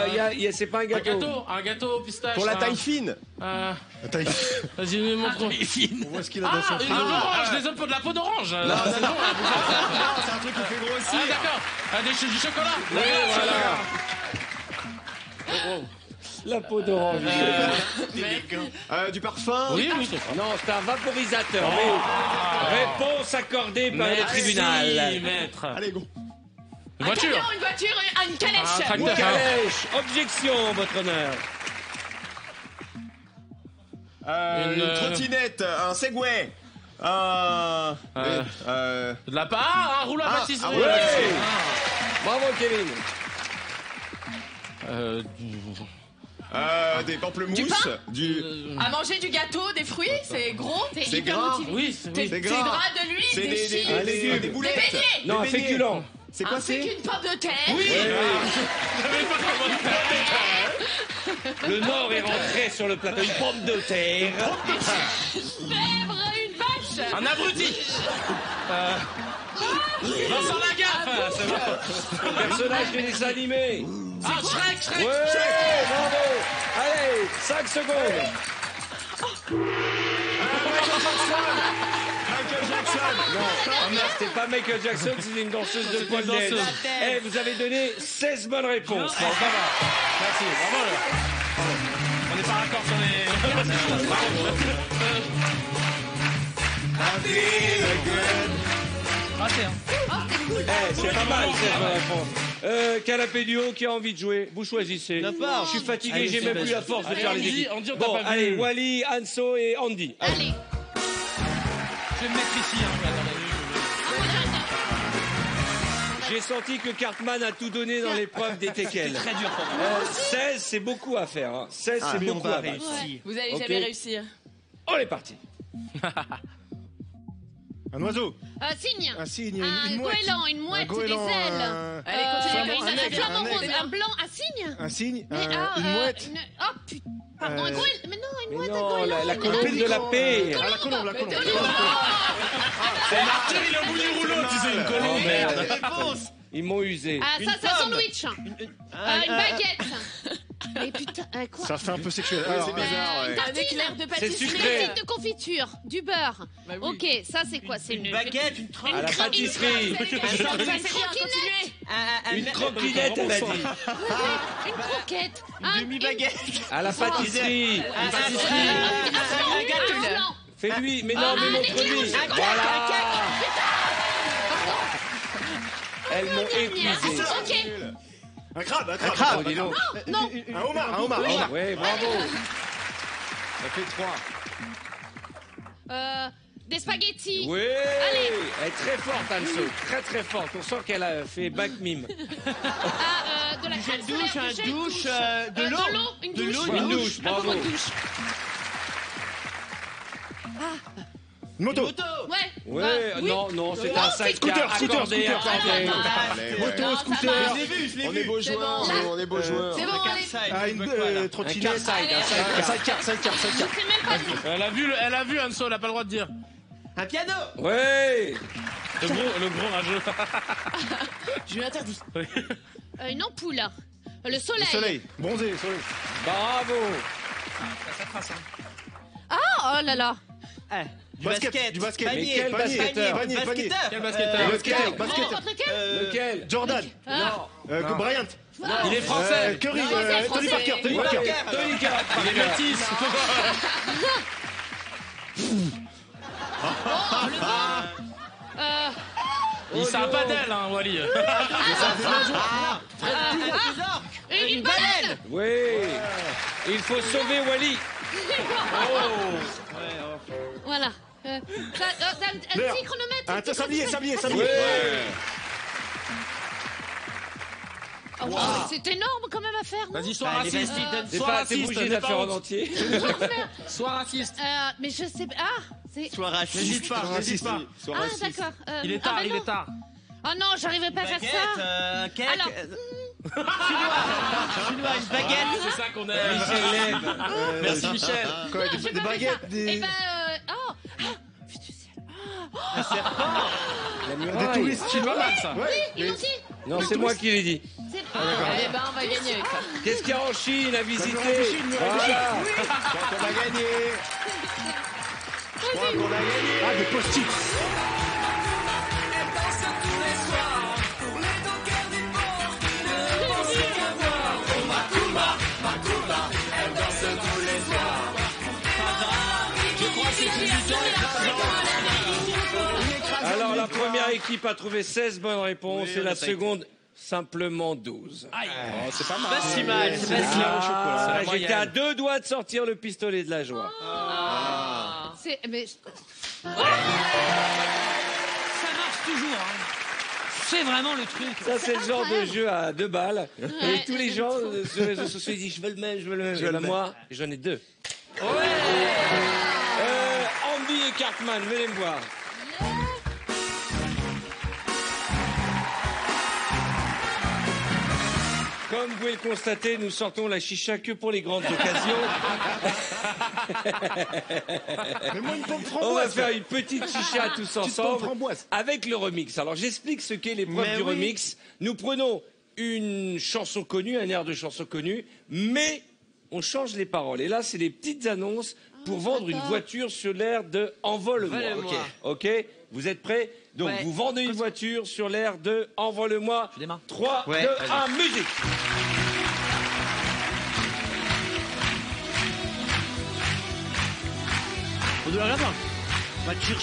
C'est pas un gâteau. Un gâteau pistache. Pour la taille fine. Vas-y, montre-moi. On voit ce qu'il a dans son frigo. Des œufs de la peau d'orange. Non, c'est un truc qui fait grossir. Ah, d'accord. Du chocolat. Oui, voilà. La peau d'orange. Du parfum. Oui. Non, c'est un vaporisateur. Mais réponse accordée par le tribunal. Maître. Allez, go. Une voiture. Une voiture et une calèche. Un Une tracteur. calèche. Objection, votre honneur. Une trottinette, un Segway. De la part, un rouleau à pâtisserie. ouais. Bravo, Kevin. Des pamplemousses. Du pain Du... À manger du gâteau, des fruits, c'est gros, C'est hyper gras. motivant. Oui, C'est Des gras. draps, de l'huile, C'est des chips, des boulettes. des beignets. Non, un Des beignets. féculent. C'est quoi C'est c'est une pomme de terre. Le Nord est rentré sur le plateau. Une pomme de terre. Chèvre, une vache. Un abruti. Vincent Lagaffe. C'est bon. Personnage des dessins animés. Ah, Shrek. Ouais, bravo. Allez, 5 secondes. Michael Jackson. Non, c'était pas Michael Jackson, c'était une danseuse de pole dance. Eh, vous avez donné 16 bonnes réponses. Bon, ça va. Merci, bravo. Là. On n'est pas raccord sur les... Raté, hein. Eh, c'est pas mal, 16 bonnes réponses. Canapé duo, qui a envie de jouer? Vous choisissez. Je suis fatigué, Allez, j'ai c'est même vas-y. plus la force de faire les Andy, équipes. Andy, on t'a Bon, pas allez, vu. Wally, Anso et Andy. Allez. Je vais me mettre ici, hein. J'ai senti que Cartman a tout donné dans l'épreuve des teckels. Très dur pour moi. 16, c'est beaucoup à faire. Hein. 16, c'est beaucoup à faire. Vous allez Ok. jamais réussir. On est parti. Un oiseau. Cygne. Un cygne. Un Une mouette. goéland, une mouette, Un goéland, des ailes. Allez, continuez, un Karine, aigle, Un flamant un rose, aigle. un blanc, un cygne. Un cygne. Mais, Une mouette. Oh putain. Pardon, un goéland. Mais non, une Mais mouette, un non, goéland. la colombe de la paix. Ah, la colombe, la colombe. C'est Martin, il est au bout du rouleau, tu sais, une colombe, merde. Ils m'ont usé. Ah, ça, c'est un sandwich. Une baguette. Mais putain, quoi? Ça fait un peu sexuel. Ouais, Alors, c'est bizarre, ouais. Une Un éclair de C'est pâtisserie. sucré. tartine de confiture, du beurre. Bah oui. Ok, ça c'est quoi? C'est une Baguette, une À la pâtisserie. Une croquinette. Une croquinette, elle a dit. Une croquette. demi-baguette. À la pâtisserie. Un flan. Fais-lui. Mais non, mais montre-lui. Voilà. Elles m'ont épuisé. Ok. un crabe, un Un crabe. crabe. Dis donc. Non. Un homard, un homard. Ouais, bravo. Ça fait 3. Des spaghettis. Oui. Allez. Elle est très forte, Anso. Très très forte. On sent qu'elle a fait bac mime. De la crème douche, solaire, un gel douche, de De l'eau. l'eau, une De douche. l'eau, Une douche, Un bravo. bonbon de douche. Une moto. Moto. Ouais. Ouais, oui. non, c'est Non, un c'est sidecar scooter, accordé, scooter. accordé. Moto, Non, ça scooter. marche. Je l'ai vu, je l'ai On vu. est beaux C'est joueurs, bon. on est beaux joueurs. C'est bon, allez. Ah, une Un trottinette. car side, un sidecar. Sidecar. Je sais même pas dire. Elle a vu Anso, elle a pas le droit de dire. Un piano. Ouais. Le gros rageux. Je lui interdis. Une ampoule. Le soleil. Soleil. Bronzé, soleil. Bravo. Ah, oh là là. Du basket. Du basket. Mais Panier. quel basketteur? Panier. Basketteur. Quel basketteur? Basket. Basket. Lequel? Lequel? Jordan. Ah. Bryant. Il est français. Curry. Non, c'est Tony français. Parker. Tony Parker. Tony Parker. Il est métis. Il sert pas d'elle, hein, Wally. Une baleine. Oui. Il faut sauver Wally. Voilà. Un L'air. petit chronomètre. Un sablier. Ouais. Oh, wow, c'est énorme quand même à faire, non? Vas-y, sois Allez, raciste. vas-y, C'est Sois pas assez raciste, bougé de n'aie la pas faire en honte. entier. Sois raciste. Mais je sais pas. Ah, c'est. Sois raciste. N'hésite pas, n'hésite pas. Sois Ah, raciste. d'accord. Il est tard, bah il non. est tard. Oh non, j'arriverai pas à faire Baguette, ça. un cake. Alors, Chinois, une baguette. C'est ça qu'on aime. Michel lève. Merci Michel. Quoi, non, je vais des pas faire baguettes, ça. des... Eh ben, vue du ciel. Un serpent. La Des muraille. touristes chinois. Mal, ça. Oui, ils l'ont dit. Non, c'est moi qui l'ai dit. C'est- Eh ben, on va gagner avec ça. Qu'est-ce qu'il y a en Chine à visiter? en Chine, Voilà. Je crois qu'on a gagné. Je crois qu'on a gagné. Ah, des post-it. Alors, la première équipe a trouvé 16 bonnes réponses et la seconde, simplement 12. Oh, c'est pas mal. Pas si mal, c'est pas si mal. Ah, C'est la j'étais à moyenne. 2 doigts de sortir le pistolet de la joie. Mais Ça marche toujours. Hein. C'est vraiment le truc. Ça, c'est le genre de jeu à 2 balles. Ouais. Et tous les gens sur les réseaux sociaux ils disent je veux le même, je veux le même. Et ben, moi, j'en ai 2. Andy et Cartman, venez me voir. Comme vous pouvez le constater, nous sortons la chicha que pour les grandes occasions. On va faire une petite chicha tous ensemble avec le remix. Alors j'explique ce qu'est l'épreuve du remix. Nous prenons une chanson connue, un air de chanson connue, mais on change les paroles. Et là, c'est les petites annonces pour vendre une voiture sur l'air de Envole-moi. Ok, vous êtes prêts? Donc vous vendez une voiture sur l'air de Envole-moi. 3, 2, 1, musique. On doit la voir. Voiture.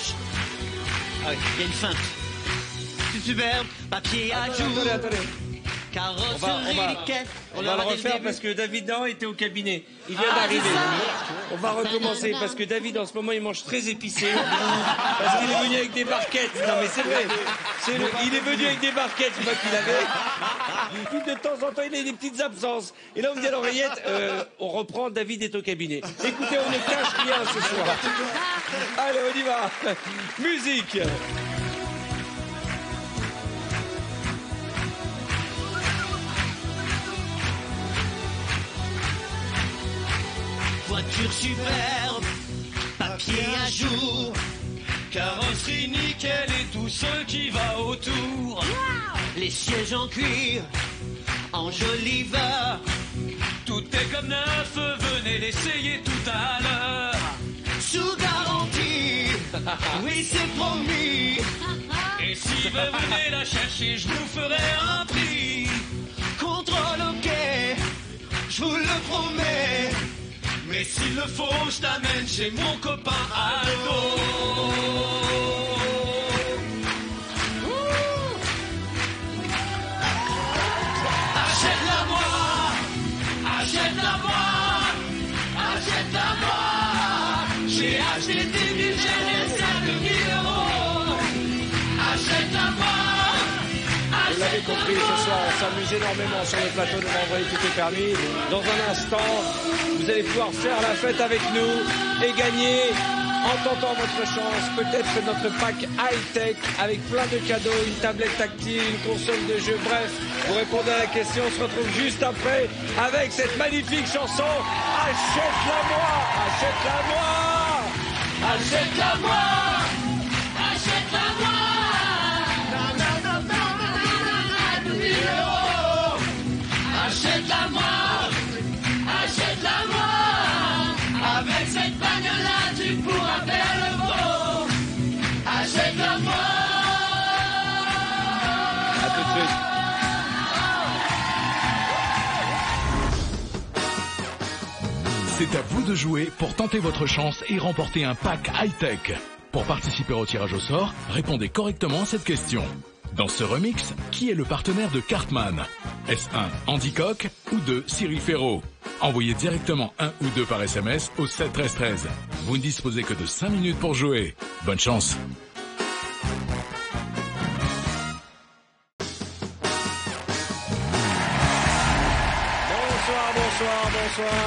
Ah oui, il y a une feinte. Superbe, papier à jour. Attendez. Carrosserie nickel. On va le refaire parce que David Dan était au cabinet. Il vient d'arriver. On va recommencer parce que David en ce moment il mange très épicé. Parce qu'il est venu avec des barquettes. Non mais c'est vrai. Il est venu avec des barquettes une fois qu'il avait. Puis de temps en temps il a des petites absences. Et là on me dit à l'oreillette, on reprend, David est au cabinet. Écoutez, on ne cache rien ce soir. Allez, on y va. Musique. Voiture superbe, papier à jour, carrosserie nickel et tout ce qui va autour. Les sièges en cuir, enjoliveur, tout est comme neuf, venez l'essayer tout à l'heure. Sous garantie, oui c'est promis. Et si vous venez la chercher, je vous ferai un prix. Contrôle ok, je vous le promets. Mais s'il le faut, je t'amène chez mon copain Aldo. Achète-la moi, achète-la moi, achète-la moi. J'ai acheté des budgets de 2 000 €. Achète-la moi. Vous l'avez compris, ce soir, on s'amuse énormément sur le plateau de Vendredi Tout est permis. Dans un instant, vous allez pouvoir faire la fête avec nous et gagner, en tentant votre chance, peut-être notre pack high-tech avec plein de cadeaux, une tablette tactile, une console de jeu. Bref, vous répondez à la question. On se retrouve juste après avec cette magnifique chanson. Achète-la moi, achète-la moi, achète-la moi, Achète-la moi. Achète-la moi, achète-la moi. Avec cette bagnole-là, tu pourras faire le beau. Achète-la moi. À tout de suite. C'est à vous de jouer pour tenter votre chance et remporter un pack high-tech. Pour participer au tirage au sort, répondez correctement à cette question. Dans ce remix, qui est le partenaire de Cartman? Est-ce 1 Andy Coq ou 2 Cyril Ferraud? Envoyez directement 1 ou 2 par SMS au 7 13 13. Vous ne disposez que de 5 minutes pour jouer. Bonne chance. Bonsoir.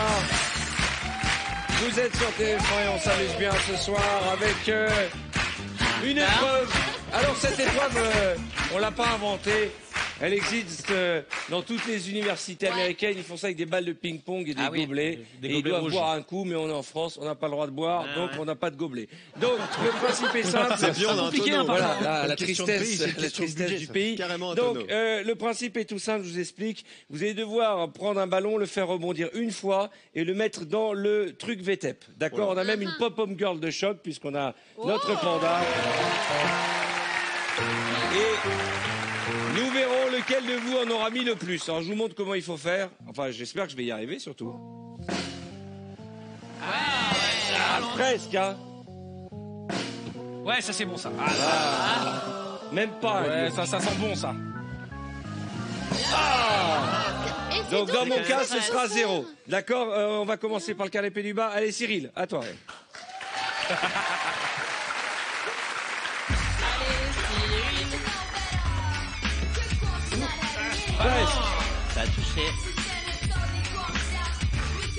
Vous êtes sur TF1 et on s'amuse bien ce soir avec une épreuve. Alors cette épreuve, on l'a pas inventée. Elle existe dans toutes les universités américaines. Ils font ça avec des balles de ping-pong et des gobelets. Des et ils gobelets doivent rouges. boire un coup, mais on est en France, on n'a pas le droit de boire, donc on n'a pas de gobelet. Donc le principe est simple. C'est bien, on a un tonneau. Voilà, la question de tristesse, pays, c'est une la question de tristesse budget, du ça. pays. Carrément un Donc tonneau. le principe est tout simple, je vous explique. Vous allez devoir prendre un ballon, le faire rebondir une fois et le mettre dans le truc VTEP. D'accord? On a même une pop-up girl de choc puisqu'on a notre panda. Et nous verrons lequel de vous en aura mis le plus. Alors je vous montre comment il faut faire. Enfin, j'espère que je vais y arriver surtout. Presque, hein. Ouais, ça c'est bon ça. Même pas. Ouais, Guillaume. ça sent bon ça. Donc dans mon cas, ce sera 0. D'accord? On va commencer par le canapé du bas. Allez Cyril, à toi. Presque. Ça a touché.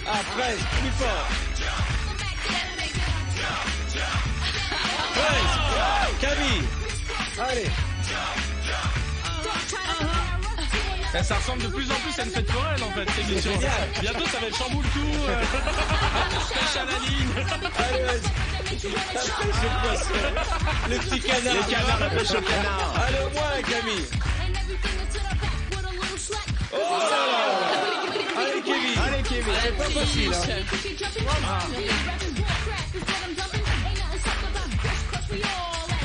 Ah, presque, plus fort. Presque. Camille. Allez. Ça ressemble de plus en plus à une fête foraine en fait, cette émission. Bientôt ça va être chamboule tout. Pêche à la ligne. Allez, vas-y. Le petit canard. Les canards, la pêche au canard. Allez, au moins, Camille. Oh là là. Allez, Kevin. Allez, Kevin. C'est pas facile, hein.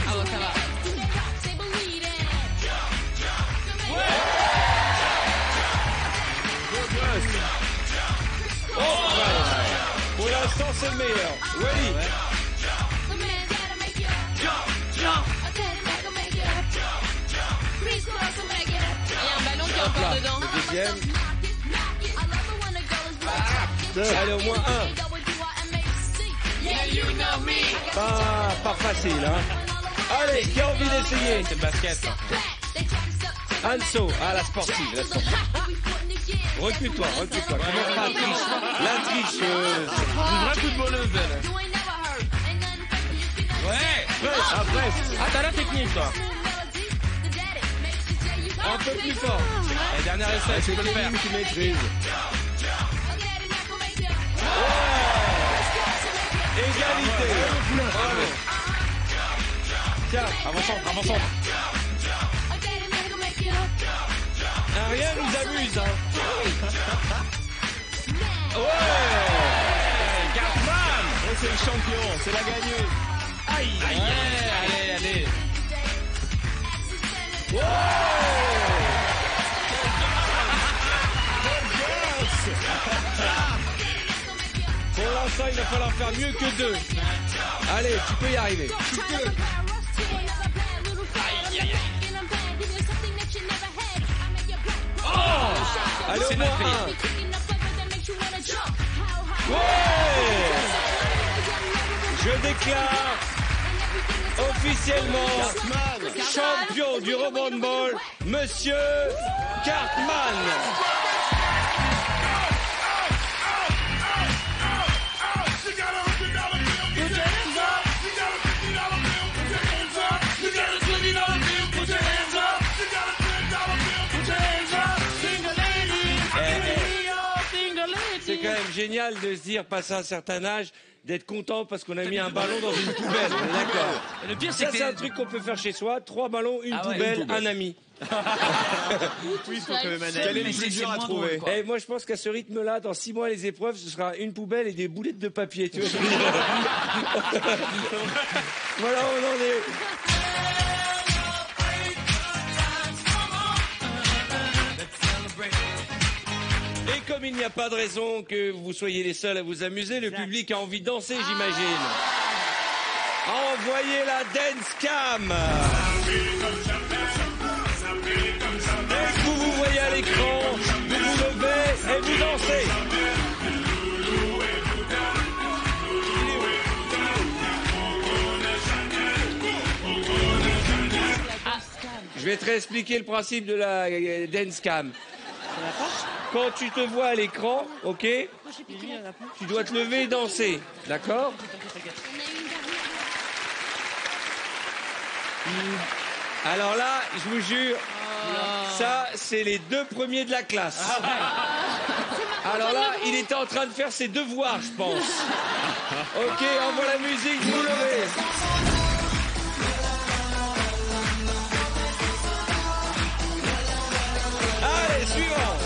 Ah bon, ça va. Oh, pour l'instant, c'est le meilleur. Wally. Il y a un ballon qui est encore dedans. Le deuxième. Allez, au moins un. Pas facile, hein. Allez, qui a envie d'essayer? C'est le basket. Anso, la sportive, la sportive. Recule-toi. Comment pas la triche? La tricheuse. Une vraie footballeuse, elle. Ouais. Après. Ah, t'as la technique, toi. Un peu plus fort. Et dernier essai, tu peux le faire. Qui maîtrise. Égalité. Bravo. Tiens, Avançons. rien nous amuse, hein. Ouais. Cartman. Oh, c'est le champion, c'est la gagneuse. Aïe. Allez. Pour l'instant, il va falloir faire mieux que 2. Allez, tu peux y arriver. Allez, au moins 1. Ouais. Je déclare officiellement champion du rebond de ball, Monsieur Cartman. C'est quand même génial de se dire, passé un certain âge, d'être content parce qu'on a mis un ballon dans une poubelle. D'accord. Le pire, Ça, c'est un truc qu'on peut faire chez soi. 3 ballons, une poubelle, un ami. Oui, il faut que quel est le plus dur à trouver? Et moi, je pense qu'à ce rythme-là, dans 6 mois, les épreuves, ce sera une poubelle et des boulettes de papier. Tu vois. Voilà, on en est. Et comme il n'y a pas de raison que vous soyez les seuls à vous amuser, le public a envie de danser, j'imagine. Envoyez la dance cam. Dès que vous voyez à l'écran, vous vous levez et vous dansez. Je vais te réexpliquer le principe de la dance cam. Quand tu te vois à l'écran, ok, tu dois te lever et danser, d'accord? Alors là, je vous jure, ça, c'est les 2 premiers de la classe. Alors là, il était en train de faire ses devoirs, je pense. Ok, envoie la musique, vous levez. Allez, suivant.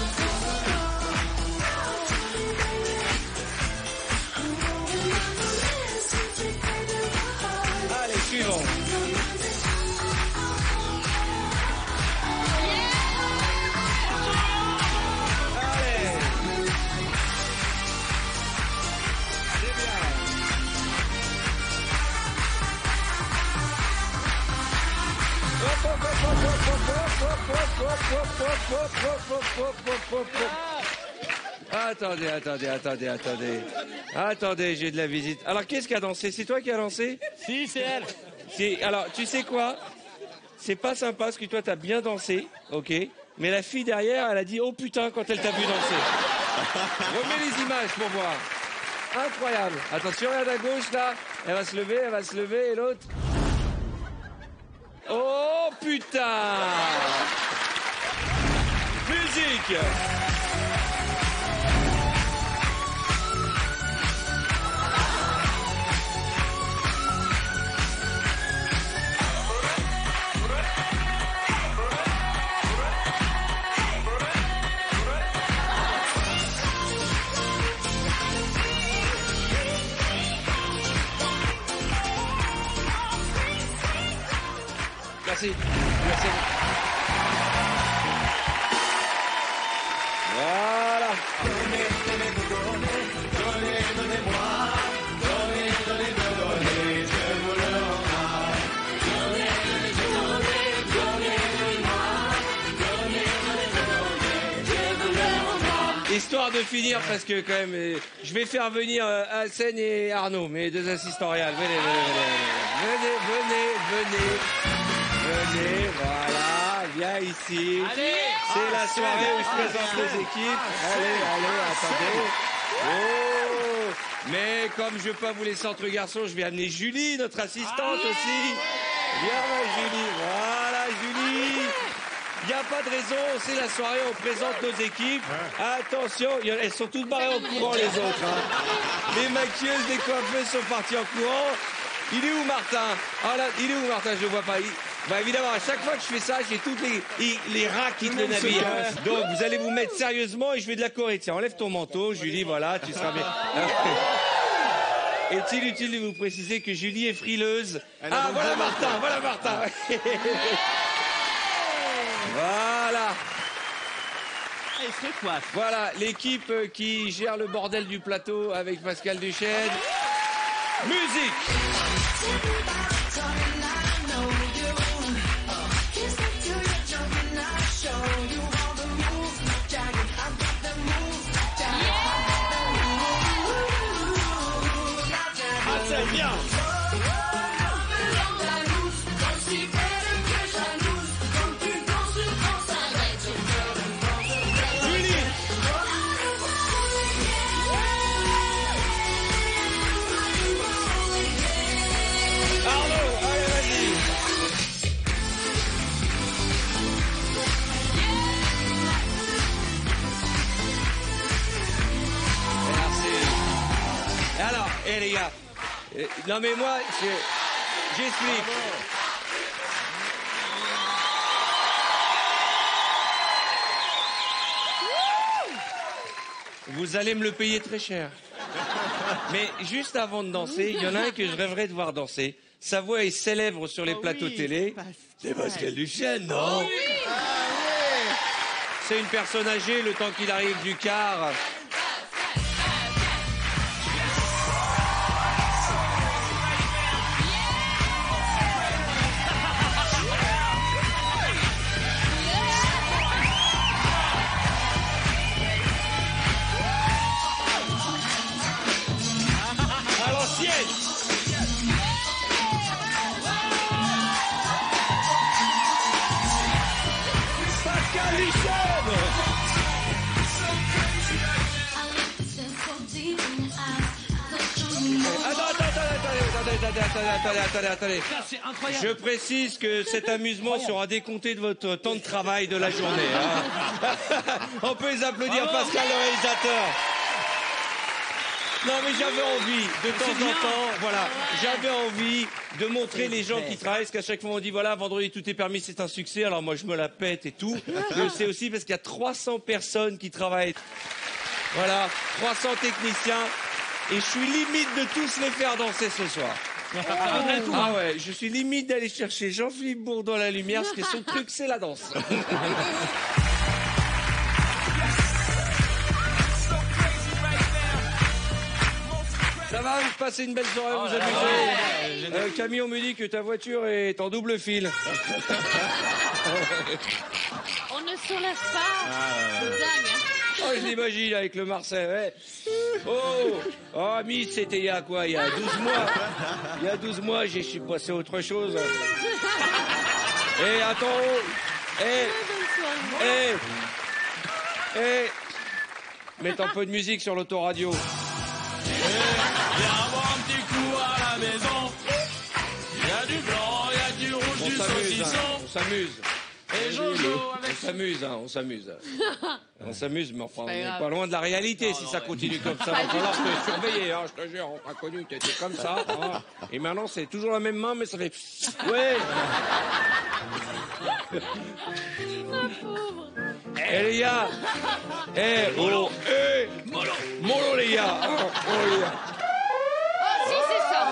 Allez, suivant. Allez. C'est bien. Attendez, j'ai de la visite. Alors, qu'est-ce qui a dansé? C'est toi qui as dansé? Si, c'est elle. Alors, tu sais quoi? C'est pas sympa parce que toi, t'as bien dansé, ok? Mais la fille derrière, elle a dit oh putain quand elle t'a vu danser. Remets les images pour voir. Incroyable. Attention, regarde à gauche là. Elle va se lever et l'autre. Oh putain. Musique. Merci. Voilà. Histoire de finir, parce que quand même, je vais faire venir Alcène et Arnaud, mes deux assistants réels. Venez, voilà, viens ici. C'est la soirée où je présente les équipes. Allez, attendez. Oh, mais comme je veux pas vous laisser entre garçons, je vais amener Julie, notre assistante aussi. Viens, Julie. Voilà, Julie. Il n'y a pas de raison, c'est la soirée, on présente nos équipes. Attention, elles sont toutes barrées en courant les autres. Hein. Les maquilleuses, les coiffeuses sont parties en courant. Il est où Martin? Ah là, il est où Martin? Je le vois pas. Bah évidemment, à chaque fois que je fais ça, j'ai tous les rats qui quittent le navire. Donc vous allez vous mettre sérieusement et je vais de la Corée. Tiens, enlève ton manteau, Julie, voilà, tu seras bien. Est-il utile de vous préciser que Julie est frileuse? Ah, voilà Martin. Voilà. Voilà, l'équipe qui gère le bordel du plateau avec Pascal Duchesne. Musique. Ah, c'est bien. Alors, les gars, non mais moi, j'explique. Vous allez me le payer très cher. Mais juste avant de danser, il y en a un que je rêverais de voir danser. Sa voix est célèbre sur les plateaux télé. C'est Pascal Duchesne, non? C'est une personne âgée, le temps qu'il arrive du car. Attendez. Je précise que cet amusement sera décompté de votre temps de travail de la journée. Hein. On peut les applaudir, Pascal, le réalisateur. Non, mais j'avais envie, de temps en temps, voilà, j'avais envie de montrer les gens qui travaillent, parce qu'à chaque fois on dit, voilà, vendredi tout est permis, c'est un succès, alors moi je me la pète et tout. Mais c'est aussi parce qu'il y a 300 personnes qui travaillent. Voilà, 300 techniciens, et je suis limite de tous les faire danser ce soir. Ah ouais, je suis limite d'aller chercher Jean-Philippe Bourdon à la lumière, parce que son truc c'est la danse. Ça va, vous passez une belle soirée, vous amusez. Camille, on me dit que ta voiture est en double fil. On ne soulève pas. C'est dingue. Hein. Oh, je l'imagine avec le Marseille. Ouais. Oh, Miss, c'était il y a quoi? Il y a 12 mois. Il y a 12 mois, je suis passé à autre chose. Et attends, Mets un peu de musique sur l'autoradio. Viens avoir un petit coup à la maison. Il y a du blanc, il y a du rouge, du saucisson. On s'amuse. Et Jojo avec... On s'amuse. On s'amuse, mais enfin, on n'est pas loin de la réalité si ça continue comme ça. Il va falloir te surveiller, hein, je te jure. On t'a connu, tu étais comme ça. Hein. Et maintenant, c'est toujours la même main, mais ça fait... Ouais. Ma pauvre. Eh les gars. Molo. Molo les gars. Molo les gars. Oh, si, c'est ça.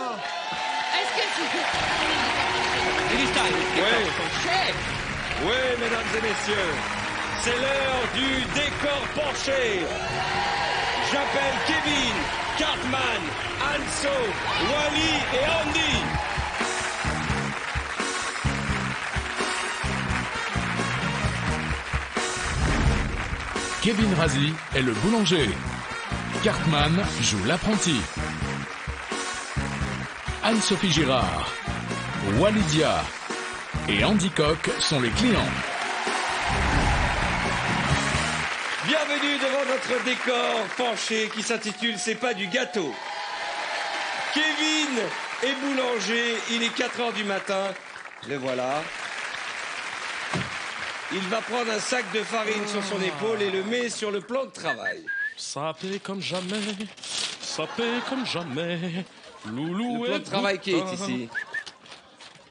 Est-ce que c'est... Oui, mesdames et messieurs, c'est l'heure du décor penché. J'appelle Kevin, Cartman, Anso, Wally et Andy. Kevin Razi est le boulanger. Cartman joue l'apprenti. Anne-Sophie Girard, Walidia et Andy Coq sont les clients. Bienvenue devant notre décor penché qui s'intitule C'est pas du gâteau. Kevin est boulanger, il est 4h du matin, le voilà. Il va prendre un sac de farine sur son épaule et le met sur le plan de travail. Ça paie comme jamais, ça paie comme jamais. Loulou le plan de travail qui est ici.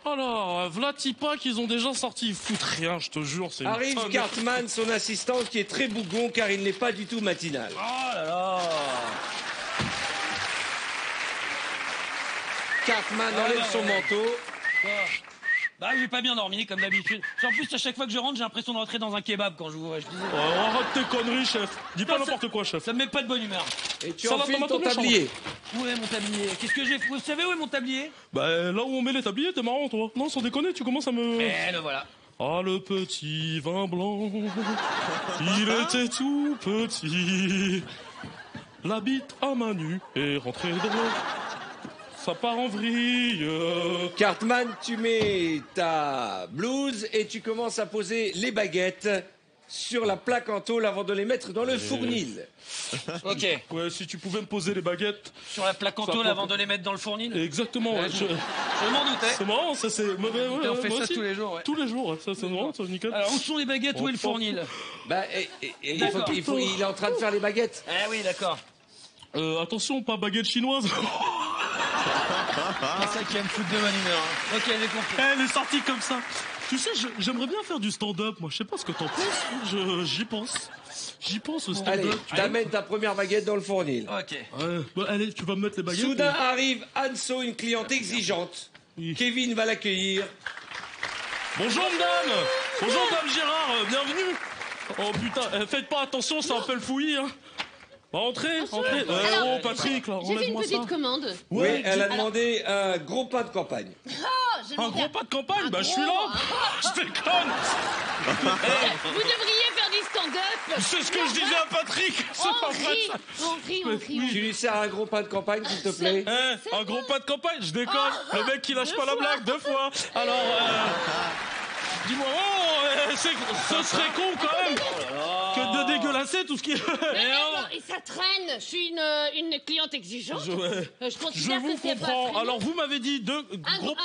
Alors, Vlatipa qu'ils ont déjà sorti, ils foutent rien, je te jure. C'est arrive tonne. Cartman, son assistant, qui est très bougon car il n'est pas du tout matinal. Oh là là. Cartman enlève son manteau. Bah, j'ai pas bien dormi, comme d'habitude. En plus, à chaque fois que je rentre, j'ai l'impression de rentrer dans un kebab quand je vous vois. Oh, arrête tes conneries, chef. Dis pas n'importe quoi, chef. Ça me met pas de bonne humeur. Et tu enfiles ton tablier. Où est mon tablier? Qu'est-ce que j'ai? Vous savez où est mon tablier? Bah, là où on met les tabliers, t'es marrant, toi. Non, sans déconner, tu commences à me... Eh, le voilà. Ah, le petit vin blanc, il était tout petit. La bite à Manu est rentrée dedans. Ça part en vrille. Cartman, tu mets ta blouse et tu commences à poser les baguettes sur la plaque en tôle avant de les mettre dans le fournil. Ok. Ouais, si tu pouvais me poser les baguettes. Sur la plaque en tôle avant de les mettre dans le fournil? Exactement, ouais. Je m'en doutais. C'est marrant, ça c'est... Ouais, on fait ça aussi. tous les jours, ouais. Tous les jours, ça c'est marrant, ça nickel. Alors, où sont les baguettes, où est le fournil? Bah, il est en train de faire les baguettes. Ah oui, d'accord. Attention, pas baguette chinoise. C'est ça qui va me foutre de bonne humeur. Hein. Ok, j'ai compris. Elle est sortie comme ça. Tu sais, j'aimerais bien faire du stand-up, moi. Je sais pas ce que t'en penses. J'y pense. J'y pense au stand-up. Allez, t'amènes ta première baguette dans le fournil. Ok. Bon, allez, tu vas me mettre les baguettes. Soudain arrive Anso, une cliente exigeante. Oui. Kevin va l'accueillir. Bonjour, madame. Bonjour, dame Gérard. Bienvenue. Oh, putain, faites pas attention, c'est un peu le fouillis, hein. Entrez. Alors, Oh, Patrick, là, j'ai fait une remets-moi ça. petite commande. Oui, elle a demandé un gros pain de campagne. Oh, je vais Un le gros faire. pas de campagne, bah je suis gros, là. Je déconne. Vous devriez faire du stand-up. C'est ce que je disais à Patrick. C'est pas vrai, ça. On rit. Tu lui sers un gros pain de campagne, s'il te plaît. Un gros pas de campagne, je déconne. Le mec qui lâche pas la blague 2 fois. Alors, dis-moi, ce serait con quand même que de dégueulasser tout ce qui est... Et ça traîne. Je suis une cliente exigeante. Je Je considère vous que c'est pas comprends. très Alors vous m'avez dit 2 bien. gros...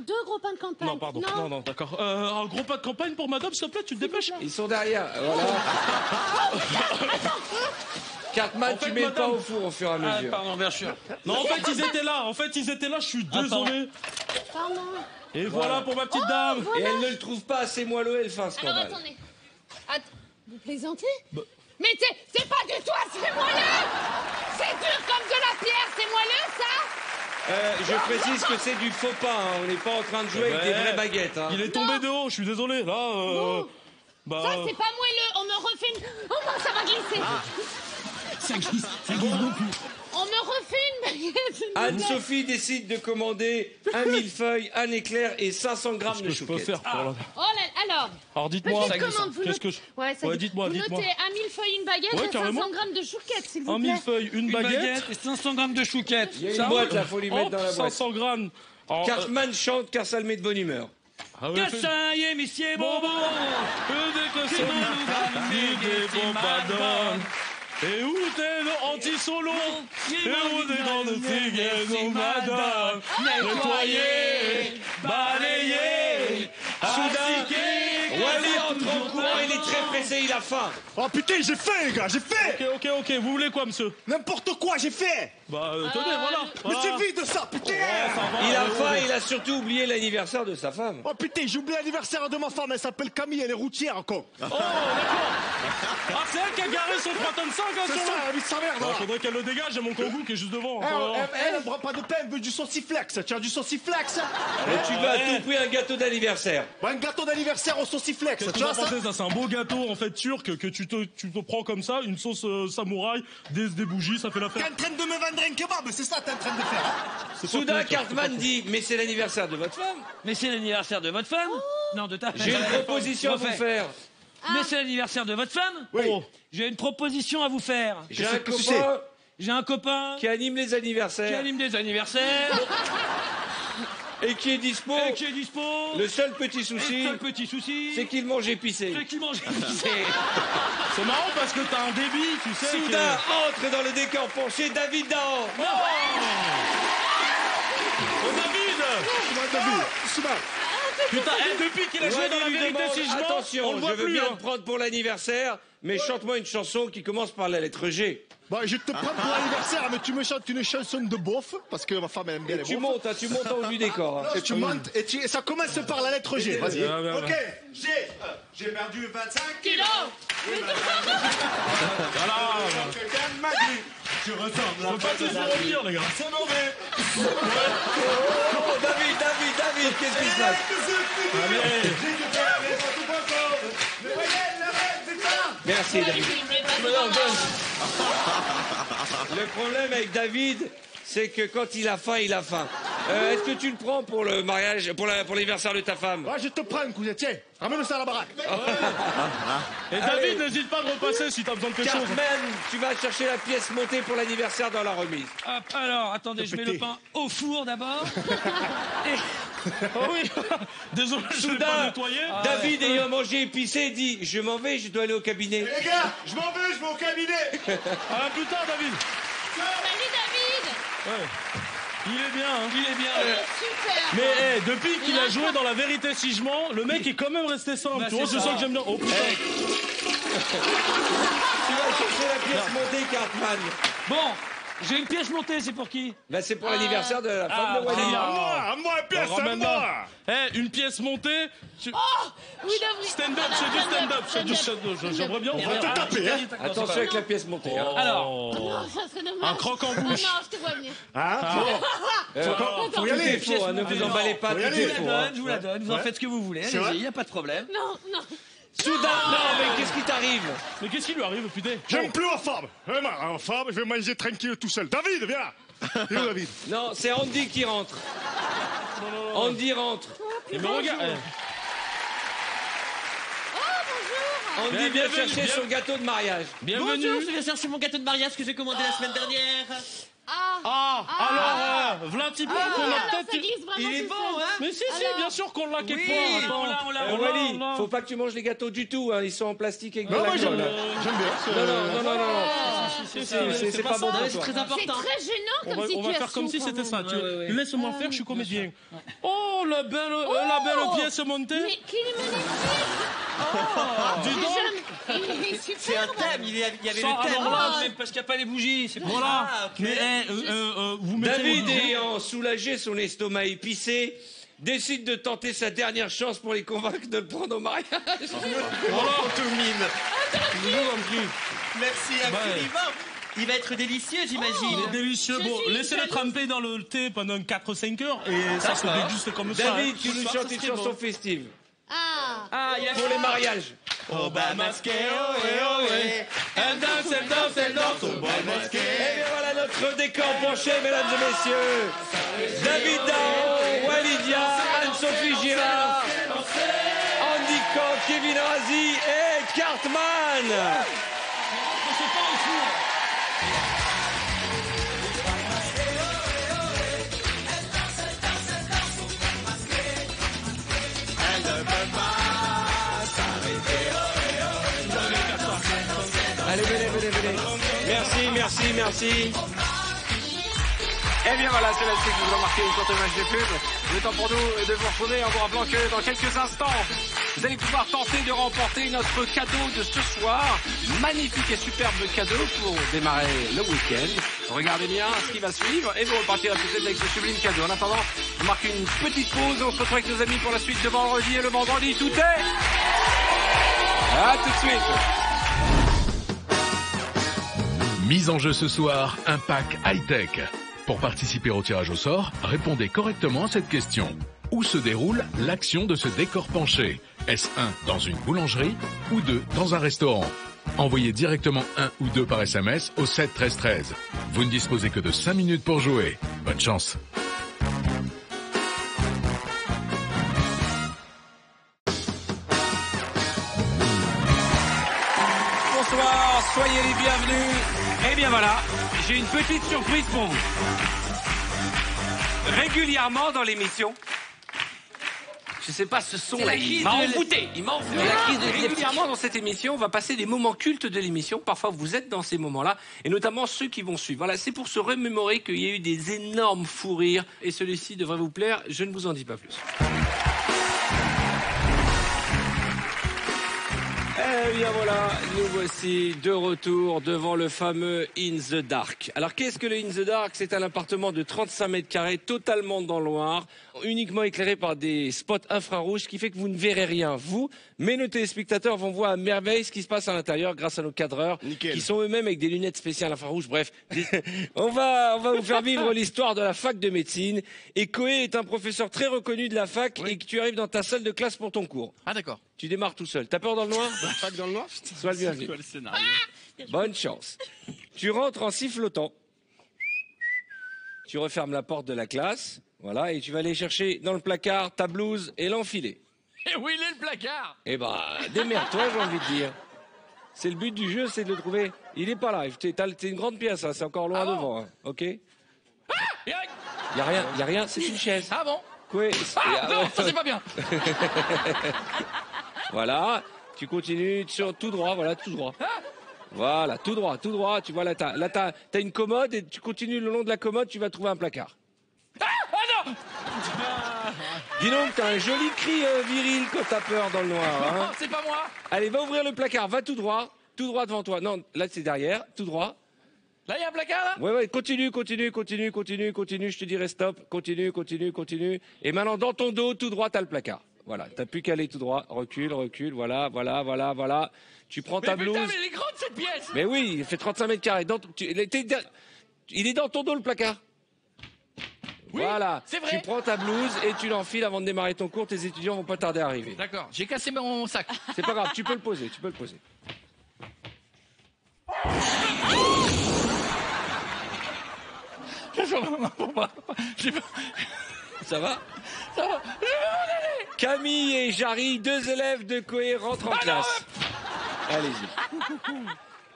Deux gros pains de campagne. Non, pardon. Non, d'accord. Un gros pas de campagne pour madame, s'il te plaît, tu te dépêches. Ils sont derrière, voilà. Cartman, En fait, tu mets le pain madame- au four au fur et à mesure. Pardon, bien sûr. Non, en fait, ils étaient là, je suis désolé. Pardon. Et voilà pour ma petite dame. Et elle ne le trouve pas assez moelleux, elle fait un Alors scandale. attendez. Vous plaisantez? Mais c'est pas du tout assez moelleux. C'est dur comme de la pierre. C'est moelleux, ça? Je précise que c'est du faux pain, hein. On n'est pas en train de jouer avec des vraies baguettes. Hein. Il est tombé de haut, je suis désolé. Là, Ça, c'est pas moelleux. On me refait une... Oh non, ça va glisser. Ça glisse beaucoup. On me refait une baguette. Anne-Sophie décide de commander un millefeuille, un éclair et 500 grammes qu'est-ce de que je peux chouquettes. faire pour la... Oh là, alors, dites-moi, petite commande, vous qu'est-ce que notez... je... Ouais, ça dit. dites-moi. Vous notez un millefeuille, une baguette Ouais, et 500 carrément. grammes de chouquettes, s'il vous Un plaît. millefeuille, une baguette. Et 500 grammes de chouquettes. Il y a une boîte là, faut lui mettre Hop, dans la boîte. 500 grammes. Alors, Cartman chante car ça le met de bonne humeur. Ah ouais, Cassaille et Missier Bonbon. Dès que c'est des bombardons. Et où t'es le anti-solo? Et où t'es dans le tigre, madame? Nettoyer, balayer, Soudain, Wally entre en courant, il est très pressé, il a faim. Oh putain, j'ai faim, les gars, j'ai faim. Ok, vous voulez quoi, monsieur? N'importe quoi, j'ai faim. Bah, tenez, voilà. Mais c'est vide ça, putain. Il a faim, il a surtout oublié l'anniversaire de sa femme. Oh putain, j'ai oublié l'anniversaire de ma femme, elle s'appelle Camille, elle est routière encore. Oh, d'accord. Ah, c'est elle qui a garé son 3 tonnes 5, hein, C'est ça, elle a mis sa merde. bah, faudrait qu'elle le dégage, j'ai mon kangou qui est juste devant. Elle prend pas de pain, elle veut du sauciflex. Tu as du sauciflex? Mais tu veux à tout prix un gâteau d'anniversaire. Un gâteau d'anniversaire au sauciflex. Qu'est-ce que Tu vois vous ça? pensez, ça? C'est un beau gâteau, en fait, turc, que tu te prends comme ça, une sauce samouraï, des bougies, ça fait l'affaire. T'es en train de me vendre un kebab, c'est ça que t'es en train de faire. Soudain, Cartman dit, mais c'est l'anniversaire de votre femme. Mais c'est l'anniversaire de votre femme? Non, de ta femme. J'ai une proposition à vous faire. Mais c'est l'anniversaire de votre femme? Oui. Oh, j'ai une proposition à vous faire. J'ai un copain J'ai un copain qui anime les qui anniversaires anime des anniversaires. et qui est dispo. Le seul petit souci, c'est qu'il mange épicé. C'est qu'il mange épicé. C'est marrant parce que t'as un débit, tu sais. Soudain, entre dans le décor penché David Dahan. Oh, David. Putain, depuis qu'il a joué dans la vérité si je mens, attention, on le voit je veux plus, bien hein. te prendre pour l'anniversaire, mais chante-moi une chanson qui commence par la lettre G. Bah, je te prends pour l'anniversaire, mais tu me chantes une chanson de beauf, parce que ma femme aime bien les Tu beaufs. montes, tu montes en haut du décor. Hein. Et tu montes, et ça commence par la lettre G. Vas-y. Ok, j'ai perdu 25 kilos. Voilà. Quelqu'un m'a dit, tu ressembles à Faut pas te revenir, les gars. C'est mauvais. Oh, David, qu'est-ce qui se passe? Merci, David. Le problème avec David, c'est que quand il a faim, il a faim. Est-ce que tu le prends pour le mariage, pour l'anniversaire de ta femme? Ouais, je te prends, cousin, tiens, ramène ça à la baraque. Et David, n'hésite pas à repasser si t'as besoin de quelque chose. Cartman, tu vas chercher la pièce montée pour l'anniversaire dans la remise. Hop, alors, attendez, je mets le pain au four d'abord. Oh oui. Désolé, je l'ai pas Soudain, nettoyé. David, ayant mangé épicé, dit « Je m'en vais, je dois aller au cabinet. Les gars, je m'en vais, je vais au cabinet. À plus tard, David. Salut David. Ouais. Il est bien, hein. Il est bien. Super. Mais depuis qu'il a joué dans La Vérité si je mens, le mec est quand même resté simple. Bah, tu vois, c'est c'est ça. ça que j'aime bien. Oh putain. Tu vas chercher la pièce montée, Cartman. Bon, j'ai une pièce montée, c'est pour qui? Ben, c'est pour l'anniversaire de la femme de Wally. À moi, pièce, à moi. Une pièce montée. Oui, David. Stand-up, c'est du stand-up. C'est du stand-up. J'aimerais bien. On va te taper, hein. Attention avec la pièce montée. Hein. Alors, Non, ça serait dommage. Un croc en bouche. Ah non, je te vois venir. Hein? Faut y aller, faut, hein, ne vous emballez pas, tout y aller, est je faux. vous la Hein. donne, je vous la donne. Vous en faites ce que vous voulez. C'est vrai Allez-y, y a pas de problème. Non, non. Soudain, non, mais qu'est-ce qui t'arrive? Mais qu'est-ce qui lui arrive, putain? J'aime plus ma femme. Ma femme, je vais manger tranquille tout seul. David, viens là. Viens, David. Non, c'est Andy qui rentre. Andy rentre. Et me regarde. Andy vient chercher son gâteau de mariage. Bienvenue. Bonjour, je viens chercher mon gâteau de mariage que j'ai commandé la semaine dernière. Alors, voilà un petit peu qu'on a Alors, ça peut-être. glisse vraiment Il est tout bon, seul. hein? Mais si, Alors bien sûr qu'on l'a quelque Oui, part. Attends. on l'a. Wally, faut pas que tu manges les gâteaux du tout, hein. Ils sont en plastique avec de Non, la moi, j'aime colle. bien. Non. C'est pas bon Non, pour mais c'est toi. très C'est important. très gênant comme On va situation. faire comme si c'était ça. quand même. Laisse-moi faire, je suis comédien. Oh, la belle pièce montée. Mais qu'il est magnifique. Dis donc. Il est super. C'est un thème, il y avait Ça, le thème. alors là, Ah, mais parce qu'il n'y a pas les bougies. C'est pour Voilà. ça. Ok. Mais vous mettez David, vos bijoux. ayant soulagé son estomac épicé, décide de tenter sa dernière chance pour les convaincre de le prendre au mariage. Merci infiniment. Il va être délicieux, Il j'imagine. est délicieux. Bon, laissez-le tremper dans le thé pendant 4-5 heures et ça se déguste comme ça. David, hein. tu nous chantes une chanson festive Ah. Il a pour les mariages. Oh, bah, masqué, ohé. Elle danse, au bal masqué. Et bien voilà notre décor penché, mesdames et messieurs. David Dahan, Walidia, Anne-Sophie Girard, Andy Coq, Kevin Razi et Cartman. Merci. Eh bien voilà, c'est là-dessus que nous allons marquer une courte image de pub. Le temps pour nous de vous retrouver en vous rappelant que dans quelques instants, vous allez pouvoir tenter de remporter notre cadeau de ce soir. Magnifique et superbe cadeau pour démarrer le week-end. Regardez bien ce qui va suivre et vous repartirez tout de suite avec ce sublime cadeau. En attendant, on marque une petite pause. On se retrouve avec nos amis pour la suite de vendredi. Et le vendredi, tout est... À tout de suite. Mise en jeu ce soir, un pack high-tech. Pour participer au tirage au sort, répondez correctement à cette question. Où se déroule l'action de ce décor penché? Est-ce 1 dans une boulangerie ou 2 dans un restaurant? Envoyez directement 1 ou 2 par SMS au 7 13 13. Vous ne disposez que de 5 minutes pour jouer. Bonne chance. Bonsoir, soyez les bienvenus. Eh bien voilà, j'ai une petite surprise pour vous. Régulièrement dans l'émission, je sais pas, ce son là, il m'a envoûté. Régulièrement dans cette émission, on va passer des moments cultes de l'émission. Parfois, vous êtes dans ces moments-là, et notamment ceux qui vont suivre. Voilà, c'est pour se remémorer qu'il y a eu des énormes fous rires, et celui-ci devrait vous plaire. Je ne vous en dis pas plus. Eh bien voilà, nous voici de retour devant le fameux In the Dark. Alors qu'est-ce que le In the Dark? C'est un appartement de 35 mètres carrés, totalement dans le noir, uniquement éclairé par des spots infrarouges, ce qui fait que vous ne verrez rien, vous, mais nos téléspectateurs vont voir à merveille ce qui se passe à l'intérieur grâce à nos cadreurs, qui sont eux-mêmes avec des lunettes spéciales infrarouges. Bref, on va vous faire vivre l'histoire de la fac de médecine. Et Koé est un professeur très reconnu de la fac, et que tu arrives dans ta salle de classe pour ton cours. Ah d'accord. Tu démarres tout seul. T'as peur dans le noir? Pas dans le noir? Sois le bienvenu. C'est quoi le scénario? Bonne chance. Tu rentres en sifflotant. Tu refermes la porte de la classe. Voilà, et tu vas aller chercher dans le placard ta blouse et l'enfiler. Et où il est le placard? Eh ben, démerde-toi, j'ai envie de dire. C'est le but du jeu, c'est de le trouver. Il est pas là. C'est une grande pièce, hein. C'est encore loin devant. Hein. Ok? Ah, y a rien, c'est une chaise. Ah bon? Quoi? Non, ça c'est pas bien. Voilà, tu continues tout droit, voilà, tout droit. Voilà, tout droit. Tu vois, là, t'as une commode et tu continues le long de la commode, tu vas trouver un placard. Ah non. Dis donc, t'as un joli cri viril quand t'as peur dans le noir. Hein. Non, c'est pas moi. Allez, va ouvrir le placard, va tout droit devant toi. Non, là c'est derrière, tout droit. Là, il y a un placard, là? Ouais, continue, je te dirai stop, continue. Et maintenant, dans ton dos, tout droit, t'as le placard. Voilà, t'as plus qu'à aller tout droit, recule, voilà. Tu prends ta blouse. Putain, mais elle est grande, cette pièce! Mais oui, il fait 35 mètres carrés. Il est dans ton dos, le placard. Oui, voilà, c'est vrai. Tu prends ta blouse et tu l'enfiles avant de démarrer ton cours. Tes étudiants vont pas tarder à arriver. D'accord, j'ai cassé mon sac. C'est pas grave, tu peux le poser. Ça va? Camille et Jarry, 2 élèves de Koé rentrent en classe. Allez-y.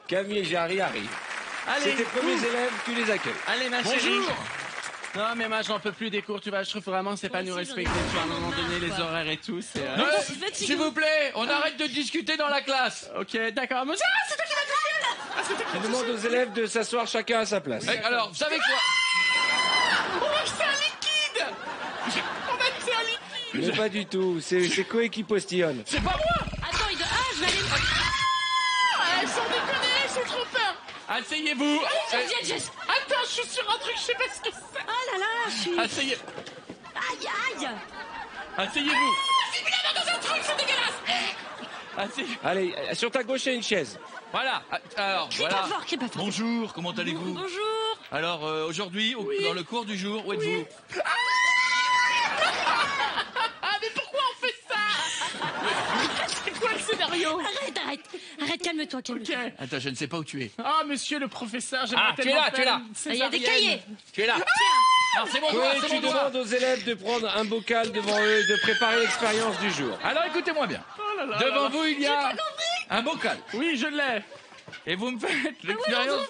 Camille et Jarry arrivent. C'est tes premiers élèves, tu les accueilles. Allez, ma chérie. Bonjour. Non, mais moi, j'en peux plus des cours, tu vois. Je trouve vraiment que c'est pas nous respecter, tu vois, à un moment donné, les horaires et tout. S'il vous plaît, on arrête de discuter dans la classe. Ok, d'accord. Mais c'est toi qui m'as touché. Je demande aux élèves de s'asseoir chacun à sa place. Alors, vous savez quoi? Oh, c'est un liquide. On a dit c'est un liquide. Mais pas du tout, c'est Koé qui postillonne. C'est pas moi. Attends, je vais aller... Elles sont déconnées, j'ai trop peur. Asseyez-vous. Jess. Attends, je suis sur un truc, je sais pas ce que c'est. Oh là là, je suis... Asseyez. Aïe. Asseyez-vous. C'est bien dans un truc, c'est dégueulasse. Asseyez. Allez, sur ta gauche, il y a une chaise. Voilà. Alors, voilà. Crie pas fort. Bonjour, comment allez-vous? Bonjour. Alors, aujourd'hui, dans le cours du jour, où êtes-vous? Ah, mais pourquoi on fait ça? C'est quoi le scénario? Arrête, calme-toi. Ok. Attends, je ne sais pas où tu es. Ah, monsieur le professeur, j'aimerais Ah, tu es là, tu es là. Il y a des cahiers. Tu es là. Non, c'est mon Koé, doigt, c'est tu mon doigt. demandes aux élèves de prendre un bocal devant eux, de préparer l'expérience du jour. Alors, écoutez-moi bien. Devant vous, il y a un bocal. Oui, je l'ai. Et vous me faites l'expérience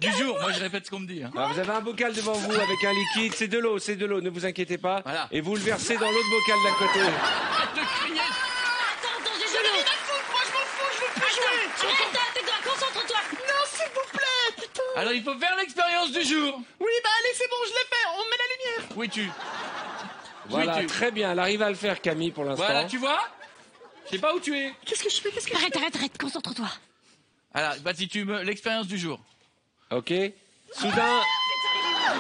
du jour. Moi, je répète ce qu'on me dit. Hein. Alors, vous avez un bocal devant vous avec un liquide, c'est de l'eau, ne vous inquiétez pas. Voilà. Et vous le versez dans l'autre bocal d'à côté. Arrête de crier. Attends, j'ai de l'eau. Moi, je m'en fous, je veux plus jouer. Arrête, tais-toi, concentre-toi. Non, s'il vous plaît. Alors il faut faire l'expérience du jour. Oui, bah allez, c'est bon, je l'ai fait. On met la lumière. Oui, tu. Voilà, Oui, tu. très bien. Elle arrive à le faire, Camille, pour l'instant. Voilà, tu vois. Je sais pas où tu es. Qu'est-ce que je fais? Arrête, concentre-toi. Alors, vas-y, l'expérience du jour. Ok. Soudain,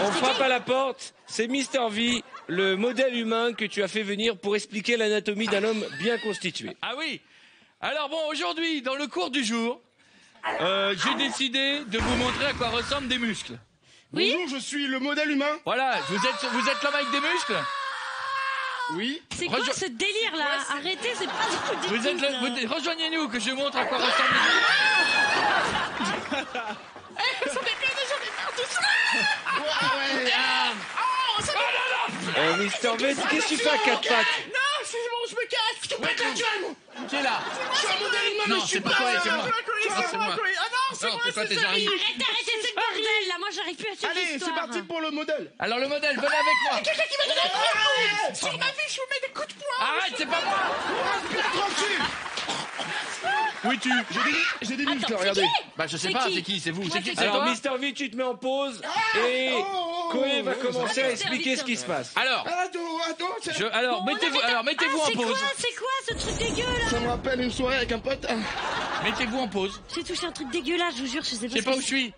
on frappe à la porte. C'est Mister V, le modèle humain que tu as fait venir pour expliquer l'anatomie d'un homme bien constitué. Ah oui. Alors bon, aujourd'hui, dans le cours du jour, j'ai décidé de vous montrer à quoi ressemblent des muscles. Oui. Bonjour, je suis le modèle humain. Voilà, vous êtes l'homme avec des muscles? Oui. C'est quoi ce délire là? Arrêtez, c'est pas du tout Vous êtes rejoignez-nous que je montre à quoi ressemblent les muscles. Ça m'éclate, j'en ai marre de ça. Mister V, qu'est-ce que tu fais à quatre pattes? Non, c'est bon, je me casse. Je te pète la gueule. Qui est là? Je suis un modèle humain, mais je suis pas... c'est moi. Ah non, c'est moi, c'est t'es Jarry. Jarry. Arrêtez, c'est le bordel là. Moi, j'arrive plus à suivre Allez, c'est l'histoire. parti pour le modèle. Alors le modèle, venez avec moi. Quelqu'un qui m'a donné un coup de poing. Sur ma vie, je vous mets des coups de poing. Arrête, c'est pas moi. Tranquille. Oui, tu. J'ai des muscles, Attends, regardez. c'est qui? Bah je sais pas, c'est qui? C'est vous? C'est qui? C'est Alors, toi? Mister V, tu te mets en pause et Koé va commencer à expliquer ce qui se passe. Alors, Attends, alors mettez-vous en pause. C'est quoi ce truc dégueu là? ça me rappelle une soirée avec un pote. Mettez-vous en pause. J'ai touché un truc dégueulasse, je vous jure, je sais Je sais pas où je suis.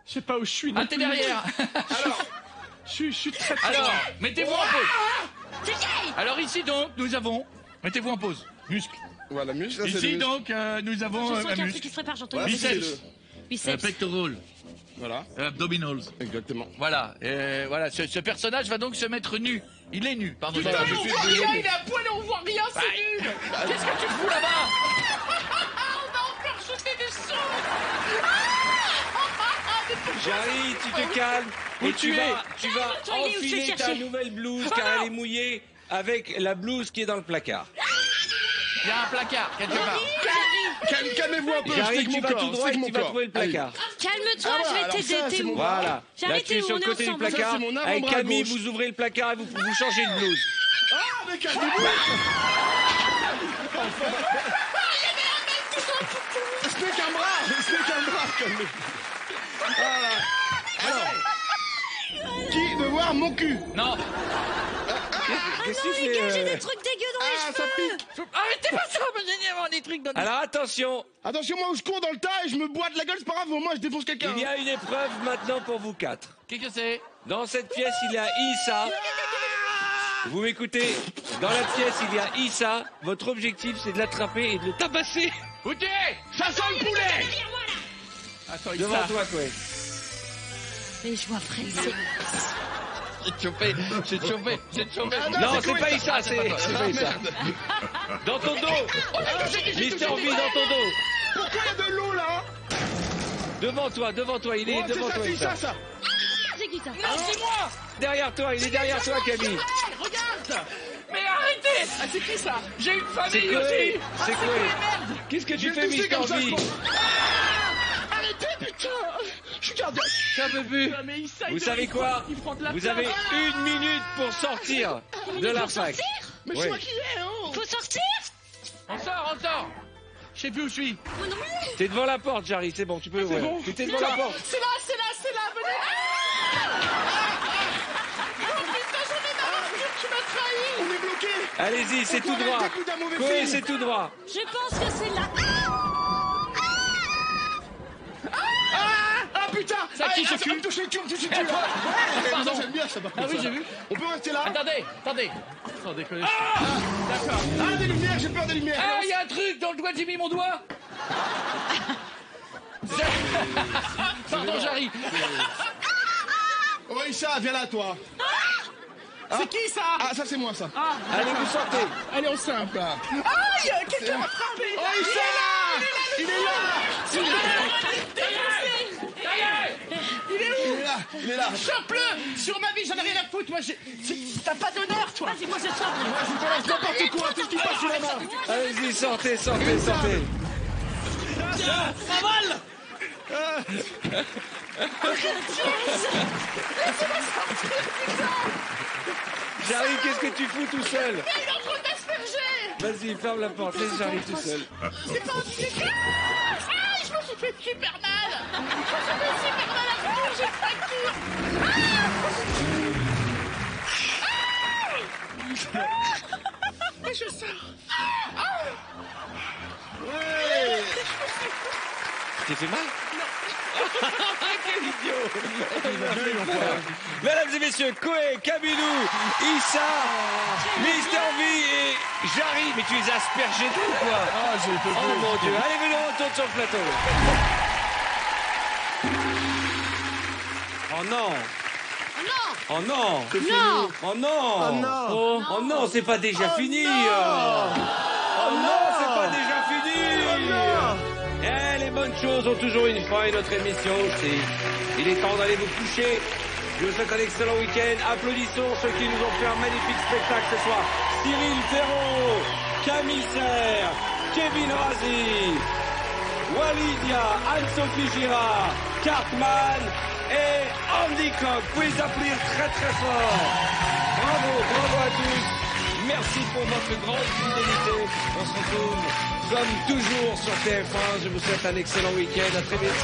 Je sais pas où je suis. Ah, t'es derrière. Je suis très Alors, mettez-vous en pause. C'est qui? Alors ici donc, nous avons. Mettez-vous en pause. Muscle. Voilà, muscle, ça, c'est Ici le muscle. donc, nous avons Je sens un qu'il y a un truc muscle. qui se prépare, j'entends Voilà, une c'est biceps. biceps. Pectoral. Voilà, Abdominals. exactement. Voilà. Voilà. Ce personnage va donc se mettre nu. Il est nu, pardon. Putain, mais on voit rien, il est à poil et on voit rien, c'est nul. Qu'est-ce que tu fous là-bas? On va encore jeter des sons. Jarry, tu te calmes et tu vas Toi, il est où? Je vais enfiler ta chercher. nouvelle blouse car elle est mouillée avec la blouse qui est dans le placard. Il y a un placard quelque part. Calmez-vous un peu, Jarry, je tu vas tout droit et tu vas trouver le placard. Calme-toi, Ah, je vais alors t'aider, ça, t'es c'est où? mon Voilà. Jarry, Là, tu t'es es où? sur On le est côté du ensemble. placard. Ça, c'est mon Avec avant-bras Camille, gauche. vous ouvrez le placard et vous changez de blouse. Ah, mais calmez-vous. Ce n'est qu'un bras, calmez-vous. Voilà. Alors, qui veut voir mon cul? Non. Qu'est-ce que Non, tu les gars, j'ai fais des trucs dégueux dans les Ah, ça cheveux. pique. Arrêtez pas ça, mais j'ai des trucs dans Alors attention, Attention, moi, je cours dans le tas et je me boite la gueule, c'est pas grave, au moins je défonce quelqu'un. il y a une épreuve maintenant pour vous quatre. Qu'est-ce que c'est? Dans cette pièce, il y a Issa. Vous m'écoutez? Dans la pièce, il y a Issa. Votre objectif, c'est de l'attraper et de le tabasser. Ok. Ça sent le poulet. Attends, Devant toi, quoi. Mais je vois pressé. J'ai chopé. Non, c'est pas Issa, c'est pas Issa. Dans ton dos. Mister V, dans ton dos. Pourquoi il y a de l'eau là? Devant toi, il est Oh, c'est devant ça, toi, c'est Issa. ça. C'est qui ça? Non, c'est moi. Derrière toi, il est derrière toi, Camille. Regarde. Mais arrêtez. Ah, c'est qui ça? J'ai une C'est famille Chloé. aussi. C'est Chloé. Qu'est-ce que tu fais, touché Mister comme ça, V? je pense. Arrêtez, putain. Je suis cardiaque. Ça peut plus. Mais il Vous savez quoi? Il prend de la Vous place. avez 1 minute pour sortir de la fac. Mais Ouais. c'est moi qui ai, oh. Faut sortir? On sort. Je sais plus où je suis. Moi non plus. T'es devant la porte, Jarry, c'est bon, tu peux l'ouvrir. bon. Tu t'es devant la porte. C'est là, venez. Oh putain, j'en ai marre, Arthur, tu m'as trahi. On est bloqué. Allez-y, c'est tout droit. Chloé, c'est tout droit. Je pense que c'est là. Ah putain. Ça qui se On me touche le cul, on me touche le cul. Pardon. Ça, j'aime bien ça par Ah contre, oui, ça. j'ai vu. On peut rester là? Attendez. Sans déconner. D'accord. Ah, des lumières, j'ai peur des lumières. Ah, il y a un truc dans le doigt, j'ai mis mon doigt. Pardon, Jarry. Oh Issa, viens là toi. C'est qui ça? Ah, ça c'est moi ça. Allez, vous sortez. Allez, on simple. Là. Aïe, quelqu'un m'a frappé. Oh Issa là. Il est là. Il est là. Chope-le. Sur ma vie, j'en ai rien à foutre. Moi, t'as pas d'honneur, toi. Vas-y, moi je sors. Moi je vous balance n'importe quoi, tout ce qui passe sur la main. Allez-y, sortez. Jarry, qu'est-ce que tu fous tout seul? Il est en train d'asperger. Vas-y, ferme la porte, laisse Jarry tout seul. C'est pas un petit. Ah, je me suis fait super mal. Je me suis fait super mal à j'ai pas de cure. Mais je sors. Ouais. T'es fait mal? Quel idiot! Mesdames et messieurs, Koé, Kabilou, Issa, Mister V et Jarry. Mais tu les as aspergés tout ou quoi? Ah, j'ai été Oh mon Dieu, allez, venez, on retourne sur le plateau. Oh non! Oh non! Non. Oh non! Oh non! Oh non, c'est pas déjà fini! Oh non, c'est pas déjà fini! Eh, les bonnes choses ont toujours une fin et notre émission aussi. Il est temps d'aller vous coucher. Je vous souhaite un excellent week-end. Applaudissons ceux qui nous ont fait un magnifique spectacle ce soir. Cyril Ferraud, Camille Serre, Kevin Razi, Walidia, Anne-Sophie Girard, Cartman et Andy Coq. Vous pouvez les applaudir très très fort. Bravo, bravo à tous. Merci pour votre grande fidélité. On se retrouve comme toujours sur TF1. Je vous souhaite un excellent week-end. À très vite.